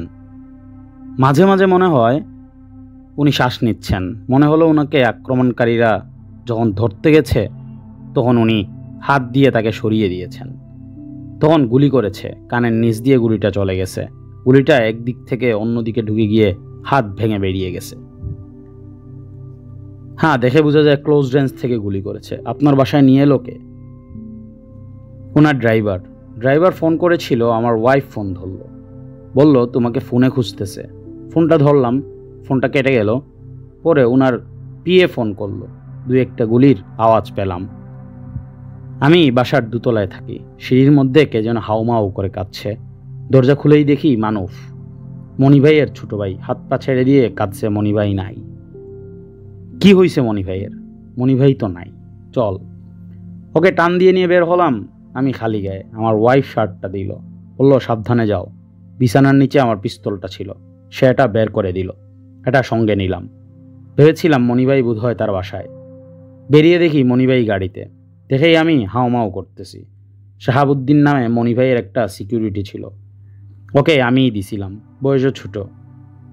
মাঝে মাঝে মনে হয় উনি শ্বাস নিচ্ছেন। মনে হলো ওনাকে আক্রমণকারীরা যখন ধরতে গেছে তখন উনি হাত দিয়ে তাকে সরিয়ে দিয়েছেন। তখন গুলি করেছে, কানের নিচ দিয়ে গুলিটা চলে গেছে। গুলিটা একদিক থেকে অন্যদিকে ঢুকে গিয়ে হাত ভেঙে বেরিয়ে গেছে। হ্যাঁ, দেখে বোঝা যায় ক্লোজ রেঞ্জ থেকে গুলি করেছে। আপনার বাসায় নিয়ে এলো কে? ওনার ড্রাইভার ফোন করেছিল, আমার ওয়াইফ ফোন ধরলো, বলল তোমাকে ফোনে খুঁজতেছে। ফোনটা ধরলাম, ফোনটা কেটে গেল। পরে ওনার পিএ ফোন করলো, 2-1টা গুলির আওয়াজ পেলাম। আমি বাসার দোতলায় থাকি। সিঁড়ির মধ্যে কে যেন হাউমাউ করে কাঁদছে। দরজা খুলেই দেখি মনি ভাইয়ের ছোট ভাই হাত পা ছেড়ে দিয়ে কাঁদছে, মনি ভাই নাই। কি হয়েছে মনি ভাইয়ের? মনি ভাই তো নাই। চল। ওকে টান দিয়ে নিয়ে বের হলাম। আমি খালি গায়ে। আমার ওয়াইফ শার্টটা দিল, বলল সাবধানে যাও। বিছানার নিচে আমার পিস্তলটা ছিল, সে এটা বের করে দিল। এটা সঙ্গে নিলাম। ভেবেছিলাম মনিভাই বোধ হয় তার বাসায়। বেরিয়ে দেখি মনিভাই গাড়িতে। দেখেই আমি হাওমাও করতেছি। শাহাবুদ্দিন নামে মনিভাইয়ের একটা সিকিউরিটি ছিল, ওকে আমিই দিছিলাম। বয়সও ছোট।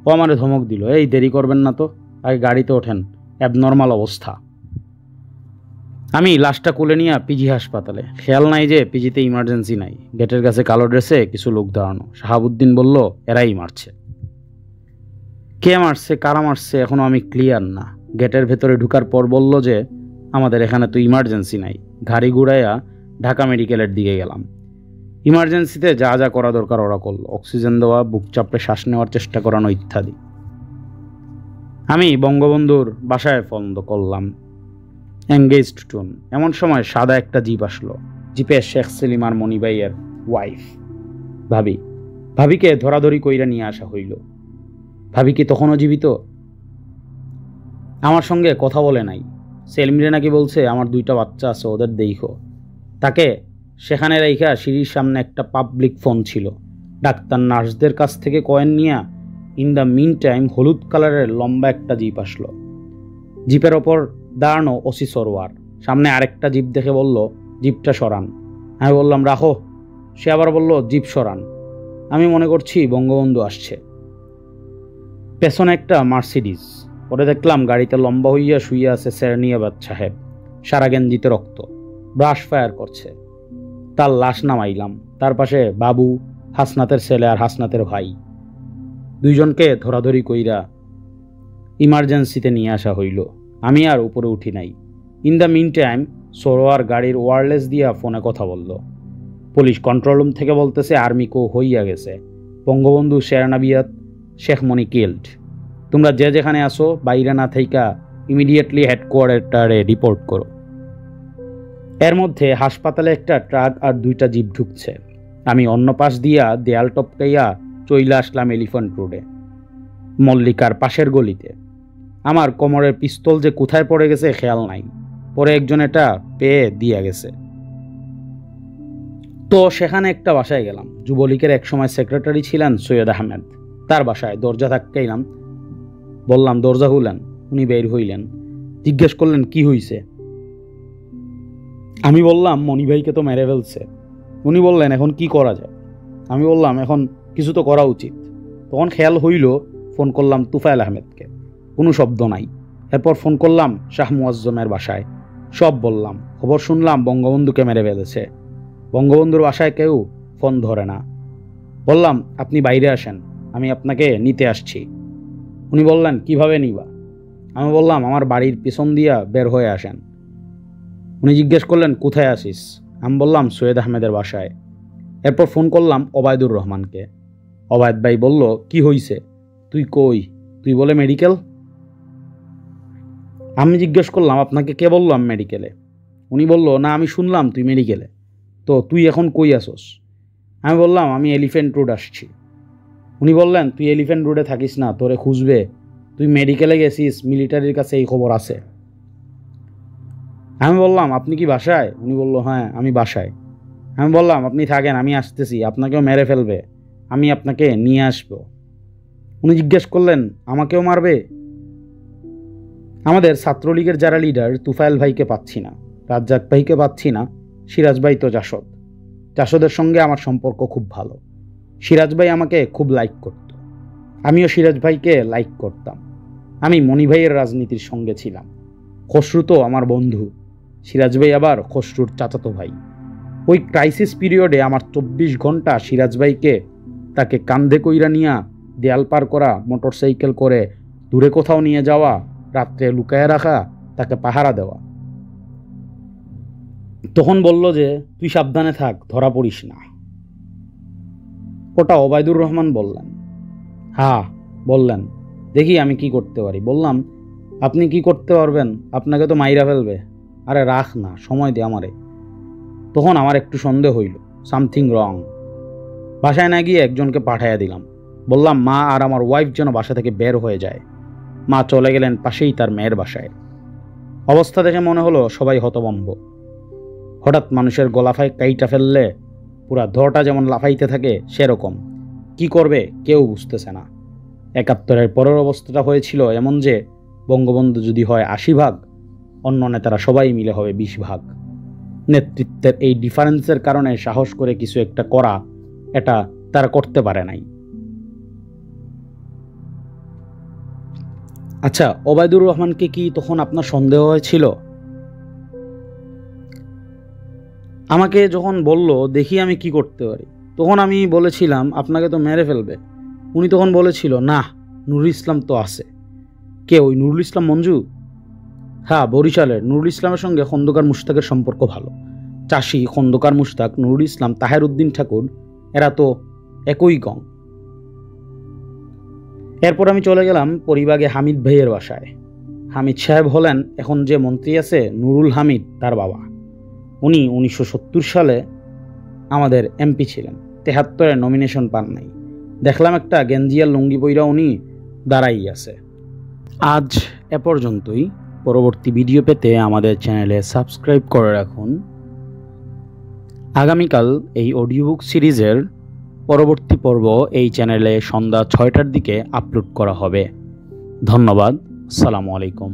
ও আমারে ধমক দিল, এই দেরি করবেন না তো, আগে গাড়িতে ওঠেন, অ্যাবনর্মাল অবস্থা। আমি লাশটা কোলে নিয়ে পিজি হাসপাতালে। খেয়াল নাই যে পিজিতে ইমার্জেন্সি নাই। গেটের কাছে কালো ড্রেসে কিছু লোক দাঁড়ানো। শাহাবুদ্দিন বলল, এরাই মারছে। কে মারছে, কারা মারছে এখনো আমি ক্লিয়ার না। গেটের ভেতরে ঢুকার পর বলল যে আমাদের এখানে তো ইমার্জেন্সি নাই। গাড়ি ঘুরাইয়া ঢাকা মেডিকেলের দিকে গেলাম। ইমার্জেন্সিতে যা যা করা দরকার ওরা করলো, অক্সিজেন দেওয়া, বুক চাপড়ে শ্বাস নেওয়ার চেষ্টা করানো ইত্যাদি। আমি বঙ্গবন্ধুর বাসায় ফোন করলাম, এঙ্গেজড টোন। এমন সময় সাদা একটা জিপ আসলো। জিপে শেখ সেলিম আর মনিভাইয়ের ওয়াইফ ভাবিকে ধরাধরি কইরা নিয়ে আসা হইল। ভাবি কি তখনও জীবিত? আমার সঙ্গে কথা বলে নাই। সেলিমরে নাকি বলছে আমার 2টা বাচ্চা আছে, ওদের দেখো। তাকে সেখানে রাইখা সিঁড়ির সামনে একটা পাবলিক ফোন ছিল। ডাক্তার নার্সদের কাছ থেকে কয়েন নিয়া ইন দ্য মিন টাইম হলুদ কালারের লম্বা একটা জিপ আসলো। জিপের ওপর দাঁড়ানো ওসি সরোয়ার। সামনে আরেকটা জিপ দেখে বলল, জিপটা সরান। আমি বললাম রাখো। সে আবার বলল, জিপ সরান। আমি মনে করছি বঙ্গবন্ধু আসছে। পেছনে একটা মার্সিডিজ। পরে দেখলাম গাড়িতে লম্বা হইয়া শুইয়া আছে সেরনিয়াবাদ সাহেব, সারা গেঞ্জিতে রক্ত, ব্রাশ ফায়ার করছে। তার লাশ নামাইলাম। তার পাশে বাবু, হাসনাতের ছেলে আর হাসনাতের ভাই। 2জনকে ধরাধরি কইরা ইমার্জেন্সিতে নিয়ে আসা হইল। আমি আর উপরে উঠি নাই। In the mean time Sarwar গাড়ির ওয়্যারলেস দিয়া ফোনে কথা বলল। পুলিশ কন্ট্রোল রুম থেকে বলতেছে আর্মি কো হইয়া গেছে, বঙ্গবন্ধু শেরনাবিয়াত, শেখ মনি কিল্ড। তোমরা যে যেখানে আসো বাইরে না থাইকা ইমিডিয়েটলি হেডকোয়ার্টারে রিপোর্ট করো। এর মধ্যে হাসপাতালে একটা ট্রাক আর 2টা জিপ ঢুকছে। আমি অন্য পাশ দিয়া দেয়াল টপকাইয়া চইলা আসলাম এলিফ্যান্ট রোডে, মল্লিকার পাশের গলিতে। আমার কোমরের পিস্তল যে কোথায় পড়ে গেছে খেয়াল নাই। পরে একজন এটা পেয়ে দিয়া গেছে। তো সেখানে একটা বাসায় গেলাম। যুবলীগের একসময় সেক্রেটারি ছিলেন সৈয়দ আহমেদ, তার বাসায়। দরজা ধাক্কাইলাম, বললাম দরজা খুলেন। উনি বের হইলেন, জিজ্ঞেস করলেন কি হইছে। আমি বললাম মনিভাইকে তো মেরে ফেলছে। উনি বললেন এখন কি করা যায়। আমি বললাম এখন কিছু তো করা উচিত। তখন খেয়াল হইল, ফোন করলাম তুফাইল আহমেদকে, কোনো শব্দ নাই। এরপর ফোন করলাম শাহ মুয়াজ্জমের বাসায়, সব বললাম। খবর শুনলাম বঙ্গবন্ধুকে মেরে ফেলেছে। বঙ্গবন্ধুর বাসায় কেউ ফোন ধরে না। বললাম আপনি বাইরে আসেন, আমি আপনাকে নিতে আসছি। উনি বললেন কিভাবে নিবা। আমি বললাম আমার বাড়ির পিছন দিয়া বের হয়ে আসেন। উনি জিজ্ঞেস করলেন কোথায় আসিস। আমি বললাম সৈয়দ আহমেদের বাসায়। এরপর ফোন করলাম ওবায়দুর রহমানকে। ওবায়দ ভাই বলল কি হইছে, তুই কই? তুই বলে মেডিকেল। আমি জিজ্ঞেস করলাম আপনাকে কে বললো আমি মেডিকেলে। উনি বলল না আমি শুনলাম তুই মেডিকেলে, তো তুই এখন কই আসোস। আমি বললাম আমি এলিফ্যান্ট রোড আসছি। উনি বললেন তুই এলিফ্যান্ট রোডে থাকিস না, তোরে খুঁজবে, তুই মেডিকেলে গেছিস, মিলিটারির কাছে এই খবর আছে। আমি বললাম আপনি কি বাসায়। উনি বলল হ্যাঁ আমি বাসায়। আমি বললাম আপনি থাকেন, আমি আসতেছি, আপনাকেও মেরে ফেলবে, আমি আপনাকে নিয়ে আসব। উনি জিজ্ঞেস করলেন আমাকেও মারবে। আমাদের ছাত্রলীগের যারা লিডার, তুফাইল ভাইকে পাচ্ছি না, রাজ্জাক ভাইকে পাচ্ছি না, সিরাজ ভাই তো জাসদের সঙ্গে আমার সম্পর্ক খুব ভালো। সিরাজ ভাই আমাকে খুব লাইক করত, আমিও সিরাজ ভাইকে লাইক করতাম। আমি মনি ভাইয়ের রাজনীতির সঙ্গে ছিলাম। খসরু তো আমার বন্ধু, সিরাজ ভাই আবার খসরুর চাচাতো ভাই। ওই ক্রাইসিস পিরিয়ডে আমার 24 ঘন্টা সিরাজ ভাইকে তাকে কান্ধে কইরা নিয়া দেয়াল পার করা, মোটরসাইকেল করে দূরে কোথাও নিয়ে যাওয়া, রাত্রে লুকায় রাখা, তাকে পাহারা দেওয়া। তখন বলল যে তুই সাবধানে থাক, ধরা পড়িস না। ওটা ওবায়দুর রহমান বললেন। হ্যাঁ বললেন, দেখি আমি কি করতে পারি। বললাম আপনি কি করতে পারবেন, আপনাকে তো মাইরা ফেলবে। আরে রাখ না, সময় দে আমারে। তখন আমার একটু সন্দেহ হইল, সামথিং রং। বাসায় না গিয়ে একজনকে পাঠাইয়া দিলাম, বললাম মা আর আমার ওয়াইফ যেন বাসা থেকে বের হয়ে যায়। মা চলে গেলেন পাশেই তার মেয়ের বাসায়। অবস্থা দেখে মনে হলো সবাই হতভম্ব। হঠাৎ মানুষের গলাফায় কাইটা ফেললে পুরা ধরটা যেমন লাফাইতে থাকে সেরকম। কি করবে কেউ বুঝতেছে না। ৭১-এর পরের অবস্থাটা হয়েছিল এমন যে বঙ্গবন্ধু যদি হয় ৮০ ভাগ, অন্য নেতারা সবাই মিলে হবে ২০ ভাগ। নেতৃত্বের এই ডিফারেন্সের কারণে সাহস করে কিছু একটা করা, এটা তারা করতে পারে নাই। আচ্ছা, ওবায়দুর রহমানকে কি তখন আপনার সন্দেহ হয়েছিল? আমাকে যখন বলল দেখি আমি কি করতে পারি, তখন আমি বলেছিলাম আপনাকে তো মেরে ফেলবে। উনি তখন বলেছিল না, নুরুল ইসলাম তো আছে। কে, ওই নুরুল ইসলাম মঞ্জু? হ্যাঁ, বরিশালের। নুরুল ইসলামের সঙ্গে খন্দকার মুশতাকের সম্পর্ক ভালো। চাষি খন্দকার মুশতাক, নুরুল ইসলাম, তাহের উদ্দিন ঠাকুর, এরা তো একই গং। এরপর আমি চলে গেলাম পরিবাগে হামিদ ভাইয়ের বাসায়। হামিদ সাহেব হলেন এখন যে মন্ত্রী আছে নুরুল হামিদ তার বাবা। উনি ১৯৭০ সালে আমাদের এমপি ছিলেন। ৭৩-এ নমিনেশন পান নাই। দেখলাম একটা গেঞ্জিয়ার লুঙ্গি পইরা উনি দাঁড়াই আছে। আজ এ পর্যন্তই। পরবর্তী ভিডিও পেতে আমাদের চ্যানেলে সাবস্ক্রাইব করে রাখুন। আগামীকাল এই অডিও বুক সিরিজের পরবর্তী পর্ব এই চ্যানেলে সন্ধ্যা ৬টার দিকে আপলোড করা হবে। ধন্যবাদ। আসসালামু আলাইকুম।